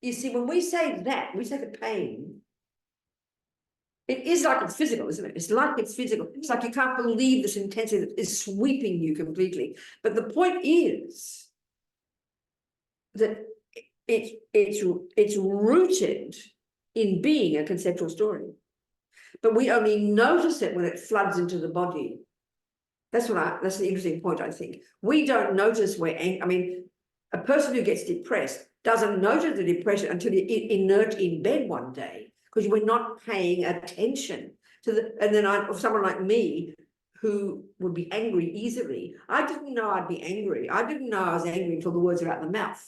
You see, when we say that, we say the pain. It is like it's physical, isn't it? It's like it's physical. It's like you can't believe this intensity that is sweeping you completely. But the point is that it's rooted in being a conceptual story. But we only notice it when it floods into the body. That's the interesting point, I think. We don't notice a person who gets depressed doesn't notice the depression until you're inert in bed one day, because we're not paying attention to and then someone like me who would be angry easily, I didn't know I'd be angry. I didn't know I was angry until the words are out of the mouth.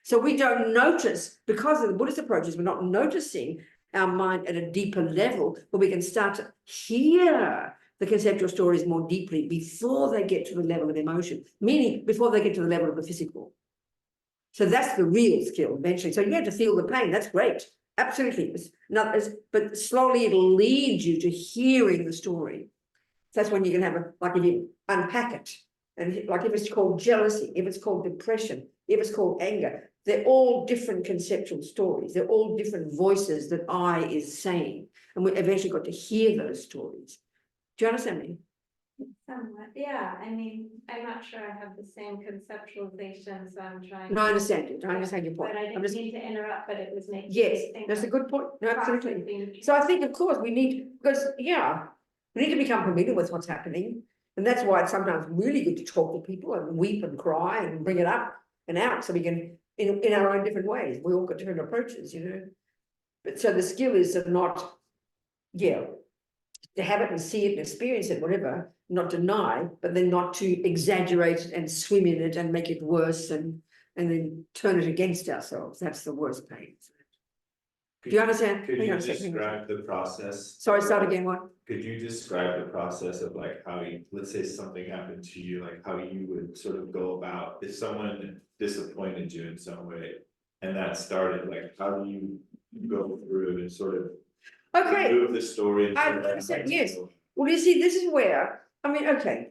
So we don't notice, because of the Buddhist approaches, we're not noticing our mind at a deeper level where we can start to hear the conceptual stories more deeply before they get to the level of emotion, meaning before they get to the level of the physical. So that's the real skill eventually. So you get to feel the pain, that's great. Absolutely. But slowly it'll lead you to hearing the story. That's when you can have if you unpack it. And like if it's called jealousy, if it's called depression, if it's called anger, they're all different conceptual stories. They're all different voices that I is saying. And we eventually got to hear those stories. Do you understand me? Somewhat, yeah, I mean, I'm not sure I have the same conceptualization, so I'm trying. No, I understand you. I understand your point. But I didn't mean to interrupt, but it was making. Yes, me think that's a of good point. No, absolutely. processing. So I think, of course, we need to become familiar with what's happening. And that's why it's sometimes really good to talk to people and weep and cry and bring it up and out so we can, in our own different ways. We all got different approaches, But so the skill is of not, to have it and see it and experience it, whatever, not deny, but then not to exaggerate it and swim in it and make it worse and then turn it against ourselves. That's the worst pain. Do you understand? Could Hang you on a second. describe the process? Sorry, start again, what? Could you describe the process of like how you, let's say something happened to you, like how you would sort of go about if someone disappointed you in some way? And that started, like, how do you go through and sort of Okay, move the story? and I sort of understand, let yes. go? well, you see, this is where, I mean, okay.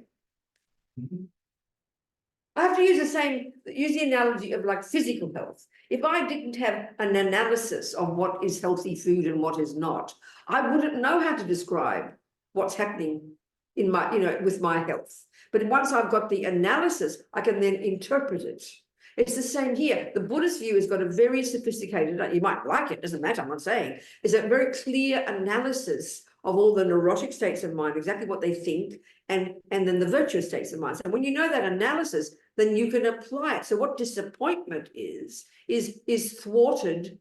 I have to use the analogy of like physical health. If I didn't have an analysis of what is healthy food and what is not, I wouldn't know how to describe what's happening in my, with my health. But once I've got the analysis, I can then interpret it. It's the same here. The Buddhist view has got a very sophisticated, you might like it, doesn't matter, I'm not saying, is a very clear analysis of all the neurotic states of mind, exactly what they think, and then the virtuous states of mind. So when you know that analysis, then you can apply it. So what disappointment is thwarted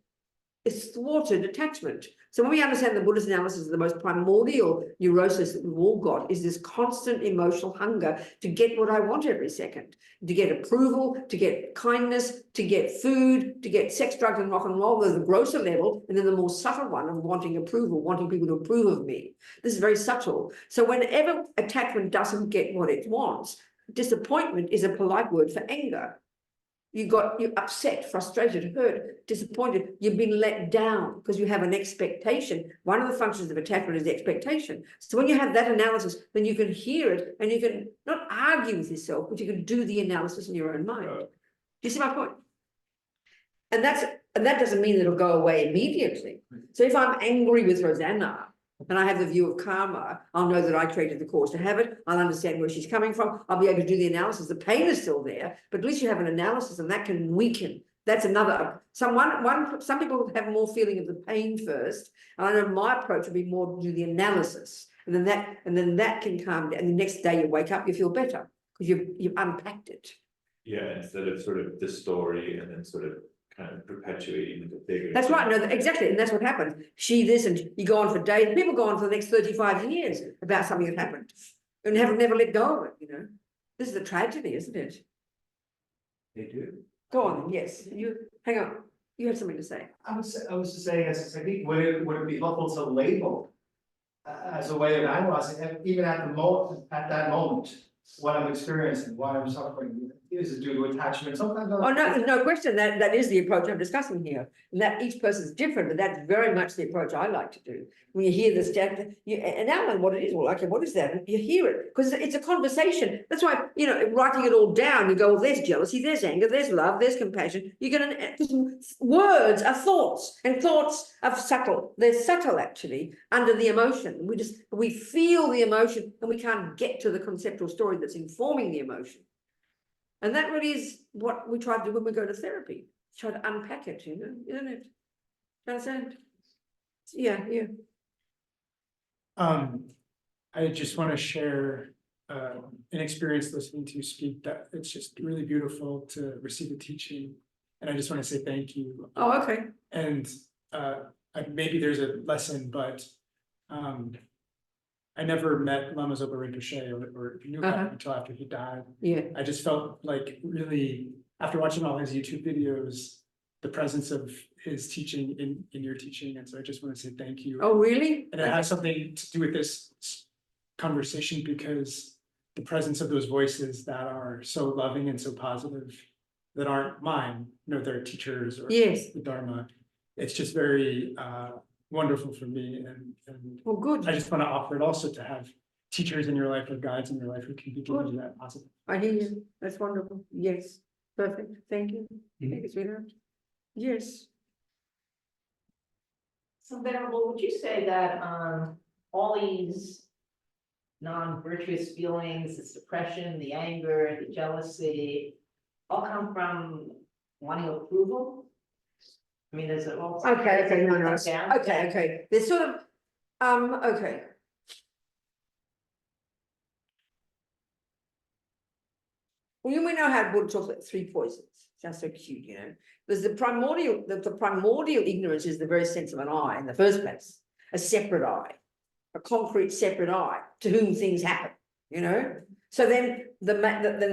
attachment. So when we understand the Buddhist analysis, the most primordial neurosis that we've all got is this constant emotional hunger to get what I want every second, to get approval, to get kindness, to get food, to get sex, drugs, and rock and roll. There's the grosser level, and then the more subtle one of wanting approval, wanting people to approve of me. This is very subtle. So whenever attachment doesn't get what it wants, disappointment is a polite word for anger. You're upset, frustrated, hurt, disappointed. You've been let down because you have an expectation. One of the functions of attachment is the expectation. So when you have that analysis, then you can hear it and you can not argue with yourself, but you can do the analysis in your own mind. Do you see my point? And that doesn't mean that it'll go away immediately. So if I'm angry with Rosanna, and I have the view of karma, I'll know that I created the cause to have it. I'll understand where she's coming from. I'll be able to do the analysis. The pain is still there, but at least you have an analysis and that can weaken. That's another, some people have more feeling of the pain first. And I know my approach would be more to do the analysis. And then that can calm down. And the next day you wake up, you feel better because you've unpacked it. Yeah, instead of sort of the story and then sort of kind of perpetuating the bigger. That's right, no, exactly, and that's what happened. She this, and you go on for days, people go on for the next 35 years about something that happened and never let go of it, This is a tragedy, isn't it? They do. Go on, yes, hang on, you had something to say. I was just saying, as I think, would it be helpful to label as a way of analyzing, and even at that moment, what I'm experiencing, why I'm suffering, is it due to attachment? Sometimes. Oh, no question, that is the approach I'm discussing here, and that each person's different, but that's very much the approach I like to do. When you hear this, and outline what it is, well, okay, what is that? And you hear it, because it's a conversation. That's why, writing it all down, you go, well, there's jealousy, there's anger, there's love, there's compassion. You're going to, words are thoughts, and thoughts are subtle. They're subtle, actually, under the emotion. We feel the emotion, and we can't get to the conceptual story that's informing the emotion. And that really is what we try to do when we go to therapy. Try to unpack it, isn't it? Understand? Yeah. I just want to share an experience listening to you speak that it's just really beautiful to receive a teaching. And I just want to say thank you. Oh, okay. And maybe there's a lesson, but I never met Lama Zopa Rinpoche or knew about him until after he died. Yeah. I just felt like really, after watching all his YouTube videos, the presence of his teaching in your teaching. And so I just want to say thank you. Oh, really? And it has something to do with this conversation because the presence of those voices that are so loving and so positive that aren't mine, they're teachers or Yes. the Dharma. It's just very wonderful for me. And Well, good. I just want to offer it also to have teachers in your life or guides in your life who can be giving you that positive. I hear you. That's wonderful. Yes. Perfect. Thank you. Thank you, sweetheart. Yes. So Venerable, would you say that all these non-virtuous feelings, the suppression, the anger, the jealousy, all come from wanting approval? I mean, is it all? Okay, no. Down? Okay. There's sort of, okay. Well, you may know how Buddha talks about 3 poisons. Sounds so cute, There's the primordial ignorance is the very sense of an I in the first place, a separate I. a concrete separate I to whom things happen, you know? So then then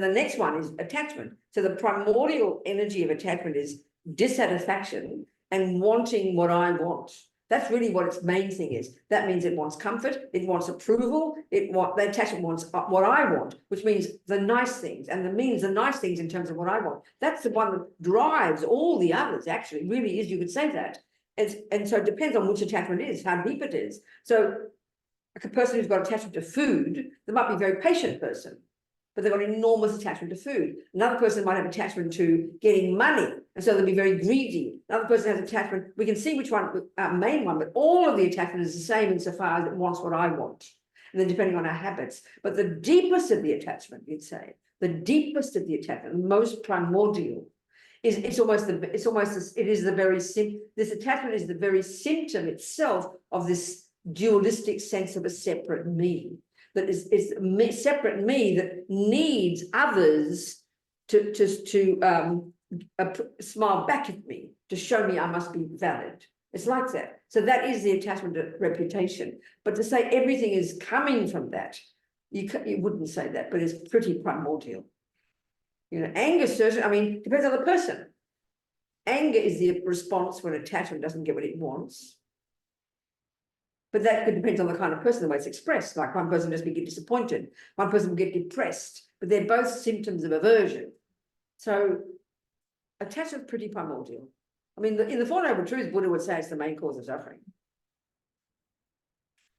the next one is attachment. So the primordial energy of attachment is dissatisfaction and wanting what I want. That's really what its main thing is. That means it wants comfort, it wants approval, the attachment wants what I want, which means the nice things, and the nice things in terms of what I want. That's the one that drives all the others, actually, really is, you could say that. And so it depends on which attachment it is, how deep it is. So like a person who's got attachment to food, they might be a very patient person, but they've got enormous attachment to food. Another person might have attachment to getting money, and so they'll be very greedy. Another person has attachment, we can see which one, main one, but all of the attachment is the same insofar as it wants what I want. And then depending on our habits. But the deepest of the attachment, you'd say, the deepest of the attachment, the most primordial, this attachment is the very symptom itself of this dualistic sense of a separate me. That is separate me that needs others to smile back at me, to show me I must be valid. It's like that. So that is the attachment to reputation. But to say everything is coming from that, you wouldn't say that, but it's pretty primordial. You know, anger, certainly, I mean, depends on the person. Anger is the response when attachment doesn't get what it wants. But that could depend on the kind of person, the way it's expressed. Like one person just get disappointed, one person will get depressed, but they're both symptoms of aversion. So attachment is pretty primordial. I mean, in the Four Noble Truths, Buddha would say it's the main cause of suffering.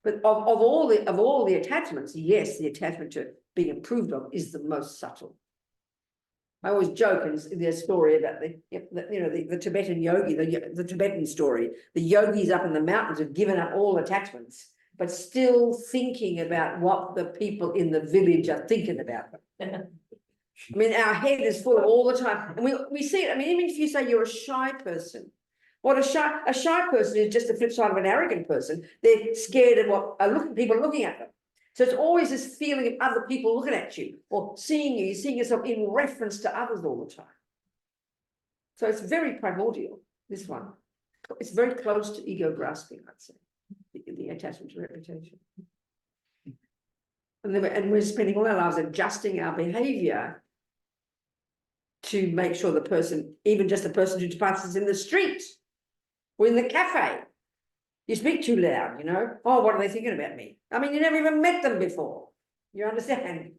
But of all the attachments, yes, the attachment to being approved of is the most subtle. I always joke, and there's a story about the Tibetan yogi, the Tibetan story. The yogis up in the mountains have given up all attachments, but still thinking about what the people in the village are thinking about them. I mean, our head is full all the time, and we see it. I mean, even if you say you're a shy person, what a shy person is just the flip side of an arrogant person. They're scared of what people are looking at them. So it's always this feeling of other people looking at you or seeing you, seeing yourself in reference to others all the time. So it's very primordial, this one. It's very close to ego grasping, I'd say, the attachment to reputation. And we're spending all our lives adjusting our behavior to make sure the person, even just the person who passes in the street or in the cafe, you speak too loud, you know. Oh, what are they thinking about me? I mean, you never even met them before. You understand?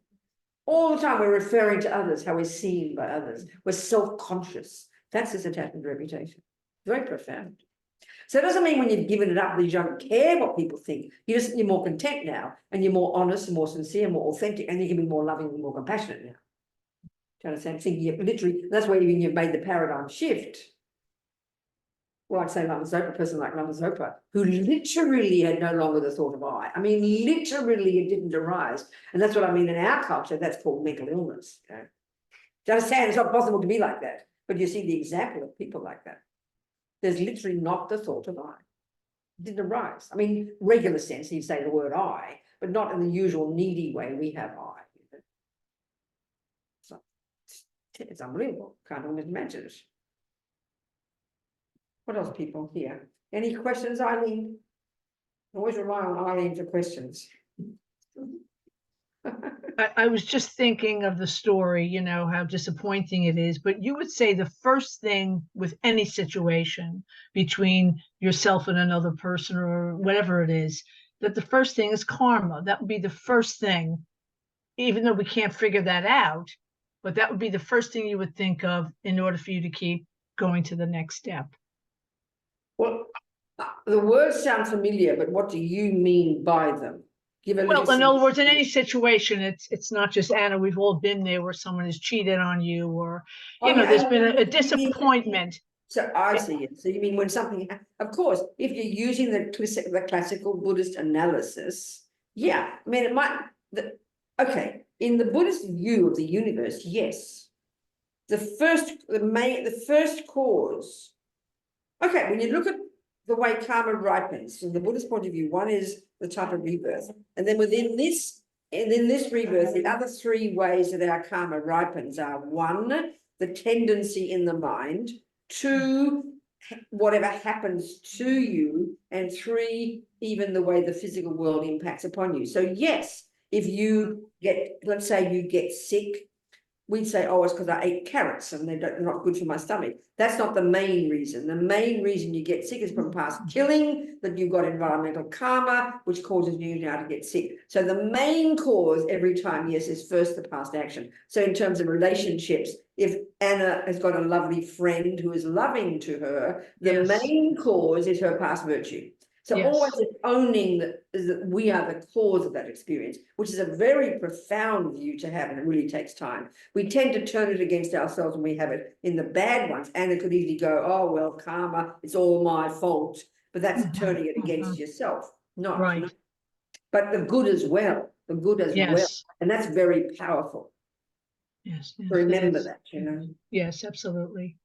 All the time we're referring to others, how we're seen by others. We're self-conscious. That's this attachment to reputation. Very profound. So it doesn't mean when you've given it up that you don't care what people think. You're more content now, and you're more honest and more sincere, more authentic, and you can be more loving and more compassionate now. Do you understand? Thinking literally, that's where you've made the paradigm shift. Well, I'd say Lama Zopa, a person like Lama Zopa, who literally had no longer the thought of I. I mean, literally it didn't arise. And that's what I mean in our culture, that's called mental illness. Okay? Do you understand? It's not possible to be like that. But you see the example of people like that. There's literally not the thought of I. It didn't arise. I mean, regular sense, you'd say the word I, but not in the usual needy way we have I. So it's unbelievable. Can't even imagine it. What else, people here? Any questions, Eileen? Always rely on Eileen for questions. I was just thinking of the story, you know, how disappointing it is, but you would say the first thing with any situation between yourself and another person or whatever it is, that the first thing is karma. That would be the first thing, even though we can't figure that out, but that would be the first thing you would think of in order for you to keep going to the next step. Well, the words sound familiar, but what do you mean by them? Well, in other words, in any situation, it's not just Anna. We've all been there where someone has cheated on you, or there's been a disappointment. So I see it. So you mean when something, of course, if you're using the classical Buddhist analysis, yeah. I mean, it might. Okay, in the Buddhist view of the universe, yes, the first cause. Okay, when you look at the way karma ripens, from the Buddhist point of view, one is the type of rebirth. And then within this rebirth, the other three ways that our karma ripens are: one, the tendency in the mind; two, whatever happens to you, and 3, even the way the physical world impacts upon you. So yes, if you get, let's say you get sick, we'd say, oh, it's because I ate carrots and they're not good for my stomach. That's not the main reason. The main reason you get sick is from past killing, that you've got environmental karma, which causes you now to get sick. So the main cause every time, yes, is first the past action. So in terms of relationships, if Anna has got a lovely friend who is loving to her, the Yes. main cause is her past virtue. So Yes. always owning that we are the cause of that experience, which is a very profound view to have, and it really takes time. We tend to turn it against ourselves when we have it in the bad ones, and it could easily go, oh, well, karma, it's all my fault. But that's turning it against yourself, not. Right. But the good as well, the good as well. Yes. And that's very powerful. Yes. To remember Yes. that, you know. Yes, absolutely.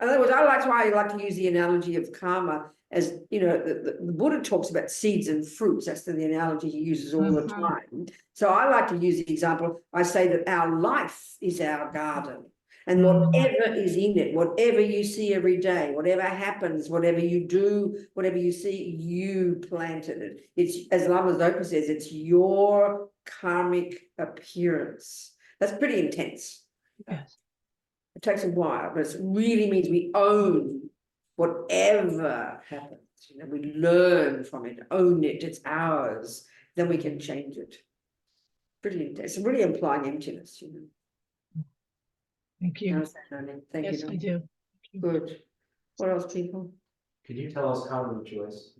In other words, that's why I like to use the analogy of karma as, you know, the Buddha talks about seeds and fruits. That's the analogy he uses all the time. So I like to use the example. I say that our life is our garden, and whatever is in it, whatever you see every day, whatever happens, whatever you do, whatever you see, you planted it. It's, as Lama Zopa says, it's your karmic appearance. That's pretty intense. Yes. It takes a while, but it really means we own whatever happens. You know, we learn from it, own it, it's ours, then we can change it. Pretty intense. It's really implying emptiness, you know. Thank you. How's that, Nani? Thank Yes, you. I Nani. do. Good. What else, people? Can you tell us how to rejoice?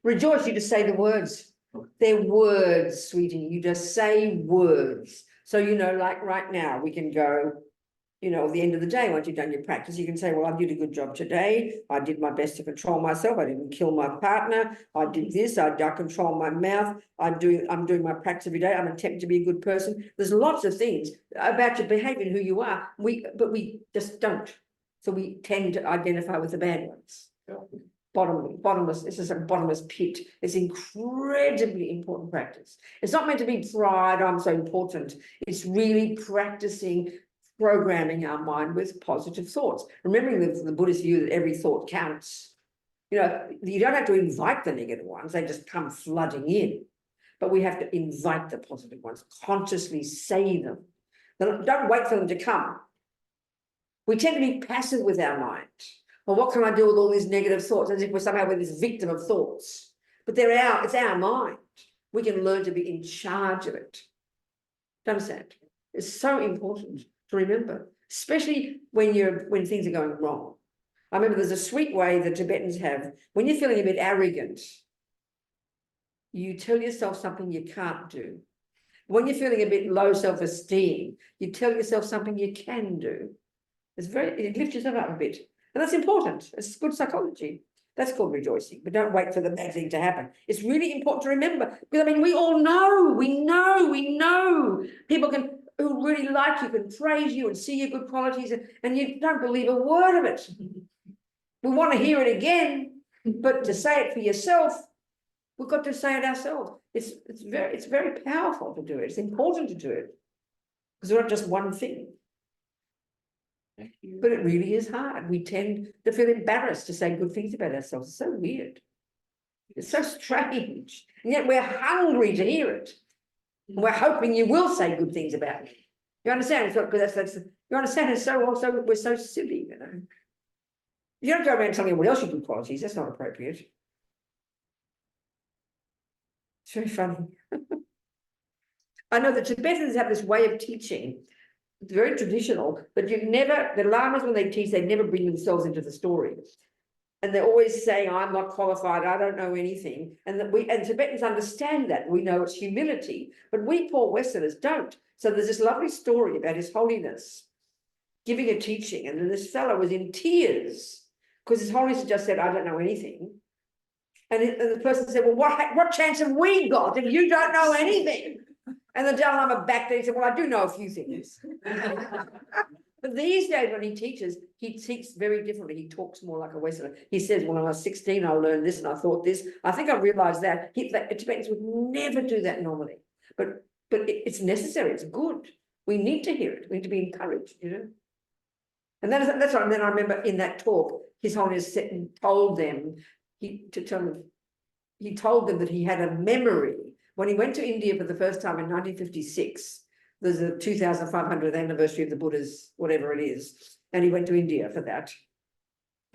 Rejoice, you just say the words. They're words, sweetie. You just say words. So, you know, like right now, we can go, you know, at the end of the day, once you've done your practice, you can say, well, I did a good job today. I did my best to control myself. I didn't kill my partner. I did this. I control my mouth. I'm doing my practice every day. I'm attempting to be a good person. There's lots of things about your behavior and who you are. But we just don't. So we tend to identify with the bad ones. Bottomless. This is a bottomless pit. It's incredibly important practice. It's not meant to be pride. I'm so important. It's really practicing programming our mind with positive thoughts, remembering the Buddhist view that every thought counts. You know, you don't have to invite the negative ones, they just come flooding in, but we have to invite the positive ones, consciously say them. Don't wait for them to come. We tend to be passive with our mind. Well, what can I do with all these negative thoughts, as if we're somehow this victim of thoughts, but it's our mind. We can learn to be in charge of it. Do you understand? It's so important to remember, especially when things are going wrong. I remember there's a sweet way the Tibetans have, when you're feeling a bit arrogant, you tell yourself something you can't do. When you're feeling a bit low self-esteem, you tell yourself something you can do. It lifts yourself up a bit. And that's important. It's good psychology. That's called rejoicing, but don't wait for the bad thing to happen. It's really important to remember, because I mean, we all know, we know people who really like you can praise you and see your good qualities, and you don't believe a word of it. We want to hear it again, but to say it for yourself, we've got to say it ourselves. It's very powerful to do it. It's important to do it, because we're not just one thing. Thank you. But it really is hard. We tend to feel embarrassed to say good things about ourselves. It's so weird. It's so strange. And yet we're hungry to hear it. And we're hoping you will say good things about me. You understand? It's not, because you understand, it's so also we're so silly, you know. You don't go around telling everyone else your good qualities, that's not appropriate. It's very funny. I know the Tibetans have this way of teaching. It's very traditional, but the Lamas, when they teach, they never bring themselves into the story. And they're always saying, I'm not qualified, I don't know anything. And Tibetans understand that. We know it's humility, but we poor Westerners don't. So there's this lovely story about His Holiness giving a teaching, and then this fellow was in tears because His Holiness just said, I don't know anything. And the person said, well, what chance have we got if you don't know anything? And the Dalai Lama back there, he said, well, I do know a few things. But these days when he teaches, he teaches very differently. He talks more like a Westerner. He says, when I was 16, I learned this and I thought this. I think I realized that. Tibetans would never do that normally. But it's necessary. It's good. We need to hear it. We need to be encouraged, you know. And that's what, and then I remember in that talk, His Holiness told them, he told them that he had a memory when he went to India for the first time in 1956. There's a 2500th anniversary of the Buddha's, whatever it is, and he went to India for that.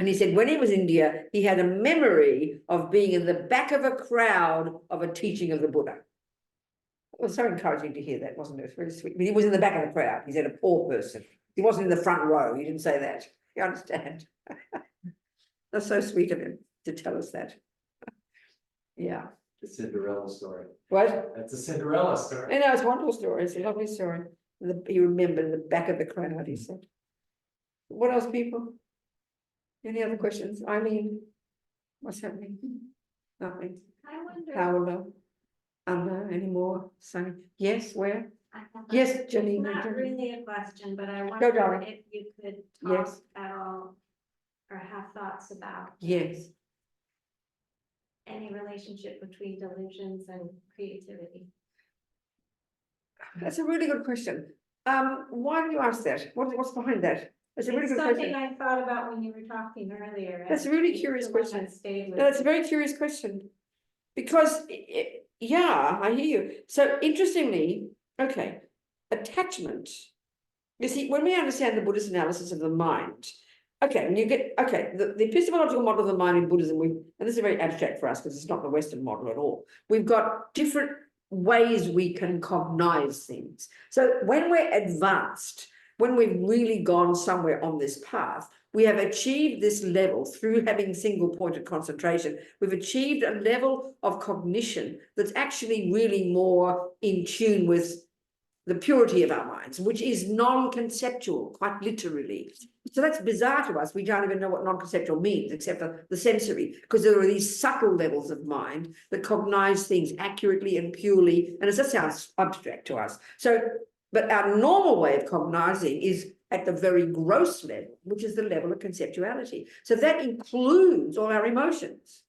And he said when he was in India, he had a memory of being in the back of a crowd of a teaching of the Buddha. It was so encouraging to hear that, wasn't it? It was very sweet. But he was in the back of the crowd. He said a poor person. He wasn't in the front row. He didn't say that. You understand? That's so sweet of him to tell us that. Yeah. The Cinderella story. What? That's a Cinderella story. I know, it's a wonderful story. It's a lovely story. He remembered the back of the crowd, he said. What else, people? Any other questions? I mean, what's happening? Nothing. I wonder. Paolo? Anna, any more? Sunny? Yes, where? I have a- Yes, It's Janine. not really a question, but I Go, wonder darling. if you could Yes. talk at all or have thoughts about Yes. any relationship between delusions and creativity. That's a really good question. Why do you ask that? What's behind that? That's a really It's good something question. I thought about when you were talking earlier. That's a and really it's curious the one question. that stayed with No, that's a me. very curious question. Because, yeah, I hear you. So interestingly, okay, attachment. You see, when we understand the Buddhist analysis of the mind, okay, when you get, okay, the epistemological model of the mind in Buddhism, and this is very abstract for us because it's not the Western model at all. We've got different ways we can cognize things. So when we're advanced, when we've really gone somewhere on this path, we have achieved this level through having single pointed concentration. We've achieved a level of cognition that's actually really more in tune with the purity of our minds, which is non-conceptual, quite literally. So that's bizarre to us. We don't even know what non-conceptual means, except for the sensory, because there are these subtle levels of mind that cognize things accurately and purely, and it just sounds abstract to us. So, but our normal way of cognizing is at the very gross level, which is the level of conceptuality. So that includes all our emotions,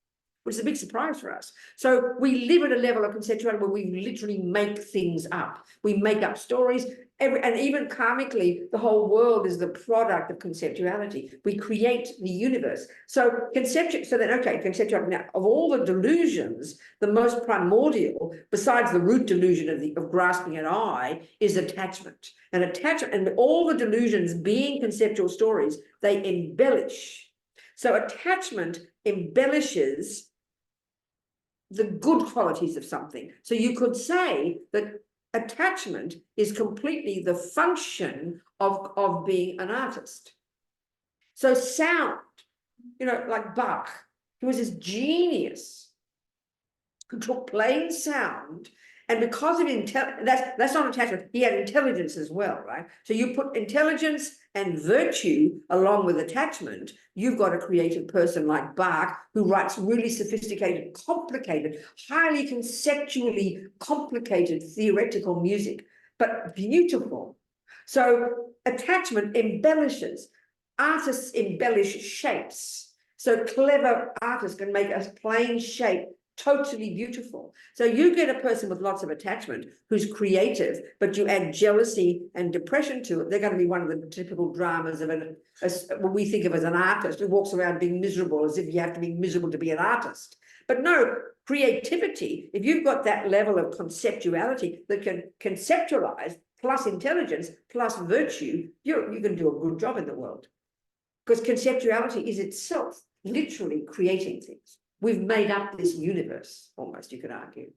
which is a big surprise for us. So we live at a level of conceptuality where we literally make things up. We make up stories, and even karmically, the whole world is the product of conceptuality. We create the universe. So conceptuality. Now, of all the delusions, the most primordial, besides the root delusion of grasping an I, is attachment. And attachment, and all the delusions being conceptual stories, they embellish. So attachment embellishes the good qualities of something. So you could say that attachment is completely the function of being an artist. So sound, like Bach, he was this genius who took plain sound, and because of that's not attachment, he had intelligence as well, right? So you put intelligence and virtue along with attachment, you've got a creative person like Bach who writes really sophisticated, complicated, highly conceptually complicated theoretical music, but beautiful. So attachment embellishes. Artists embellish shapes. So clever artists can make a plain shape totally beautiful. So you get a person with lots of attachment who's creative, but you add jealousy and depression to it, they're going to be one of the typical dramas of what we think of as an artist who walks around being miserable, as if you have to be miserable to be an artist. But no, creativity, if you've got that level of conceptuality that can conceptualize plus intelligence plus virtue, you can do a good job in the world. Because conceptuality is itself literally creating things. We've made up this universe, almost, you could argue.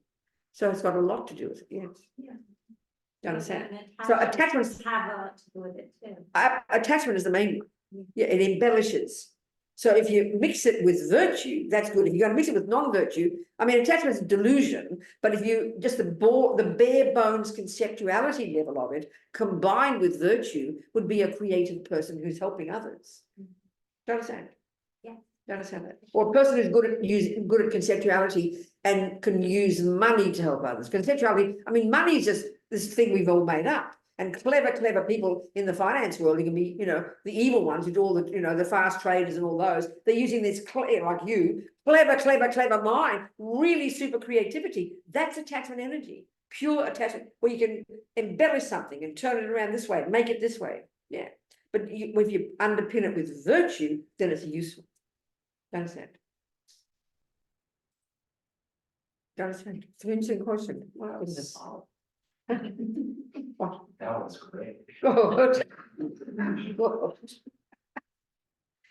So it's got a lot to do with it, yes. Yeah. You understand? And So attachments have a lot to do with it too. Attachment is the main one. Yeah, it embellishes. So if you mix it with virtue, that's good. If you're going to mix it with non-virtue, I mean, attachment is a delusion, but if you just the bare bones conceptuality level of it combined with virtue would be a creative person who's helping others. Do you understand? Yeah. You understand that? Or a person who's good at conceptuality and can use money to help others. Conceptuality, I mean, money is just this thing we've all made up. And clever people in the finance world, you can be, the evil ones who do all the, the fast traders and all those, they're using this, like you, clever mind, really super creativity. That's attachment energy, pure attachment, where you can embellish something and turn it around this way, make it this way. Yeah. But if you underpin it with virtue, then it's useful. Understand? Understand? It's an interesting question. Wow, isn't it? What? That was great. God. God.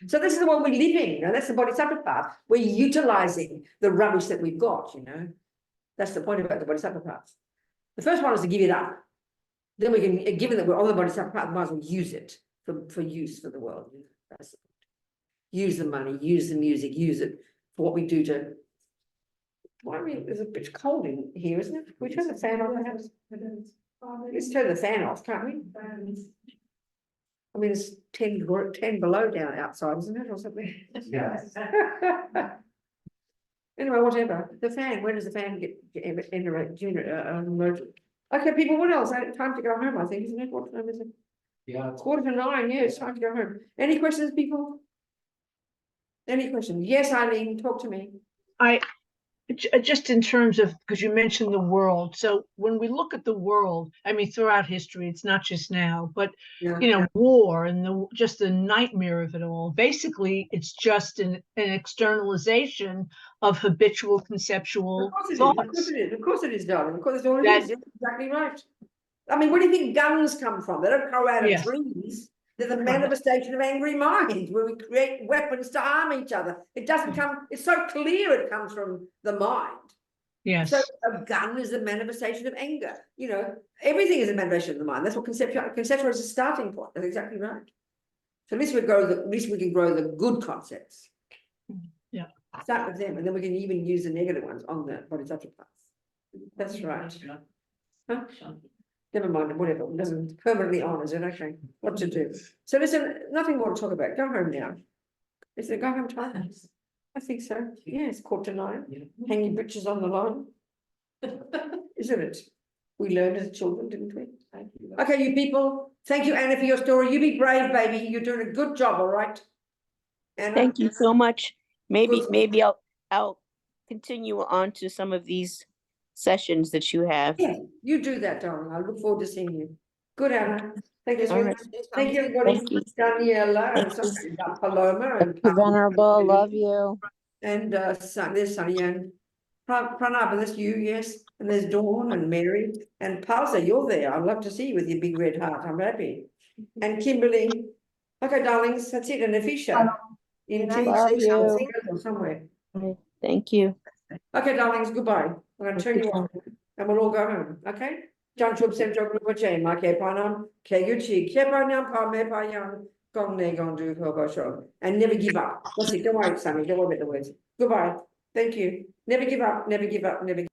So this is the one we're living, and that's the bodhisattva path. We're utilizing the rubbish that we've got, you know. That's the point about the bodhisattva path. The first one is to give it up. Then we can, given that we're on the bodhisattva path, might as well use it for use for the world. That's the point. Use the money, use the music, use it for what we do to. Why are we, it's a bit cold in here, isn't it? Can we turn the fan off perhaps? Let's turn the fan off, can't we? I mean, it's 10 below down outside, isn't it, or something? Yes. Anyway, whatever. The fan, when does the fan get okay, people, what else? Time to go home, I think, isn't it? What time is it? Yeah. 8:45, yeah, it's time to go home. Any questions, people? Any questions? Yes, Eileen, talk to me. Just in terms of, because you mentioned the world. So when we look at the world, I mean, throughout history, it's not just now, but Yeah. you know, war and just the nightmare of it all. Basically, it's just an externalization of habitual conceptual Of course it is, thoughts. of course it is, of course it is, darling, of course it's all it That- is, you're exactly right. I mean, where do you think guns come from? They don't grow out of Yes. trees. They're the manifestation of angry minds, where we create weapons to harm each other. It doesn't come, it's so clear it comes from the mind. Yes. So a gun is a manifestation of anger, you know, everything is a manifestation of the mind. That's what conceptual is a starting point. That's exactly right. So at least we can grow the good concepts. Yeah. Start with them, and then we can even use the negative ones on the bodhisattva path. That's right. Huh? Never mind, whatever, it doesn't permanently on, is it? Okay, what to do? So listen, nothing more to talk about. Go home now. Is it go home time? I think so. Yeah, it's 8:45. Hang your britches on the line. Isn't it? We learned as children, didn't we? Okay, you people. Thank you, Anna, for your story. You be brave, baby. You're doing a good job, all right? Anna? Thank you so much. Maybe Good. I'll continue on to some of these sessions that you have. Yeah, you do that, darling. I look forward to seeing you. Good, Anna. Thank you, All right. sweetheart. Thank you, everybody. Thank you. Daniela and Thank you. Paloma and Venerable, love you. and there's Sunny and Pranab, and that's you, yes. And there's Dawn and Mary and Palsa, you're there. I'd love to see you with your big red heart. I'm happy. And Kimberly. Okay, darlings, that's it. And Afisha. In Love you. or somewhere. Thank you. Okay, darlings, goodbye. I'm going to turn you off and we'll all go home. Okay? John Chub Central Group of Chain, my Kepanam, Keguchi, Kepanam, Pame Payan, Gong Ne Gong Du Kobo Show. And never give up. That's it. Don't worry, Sammy. Don't worry about the words. Goodbye. Thank you. Never give up, never give up, never give up.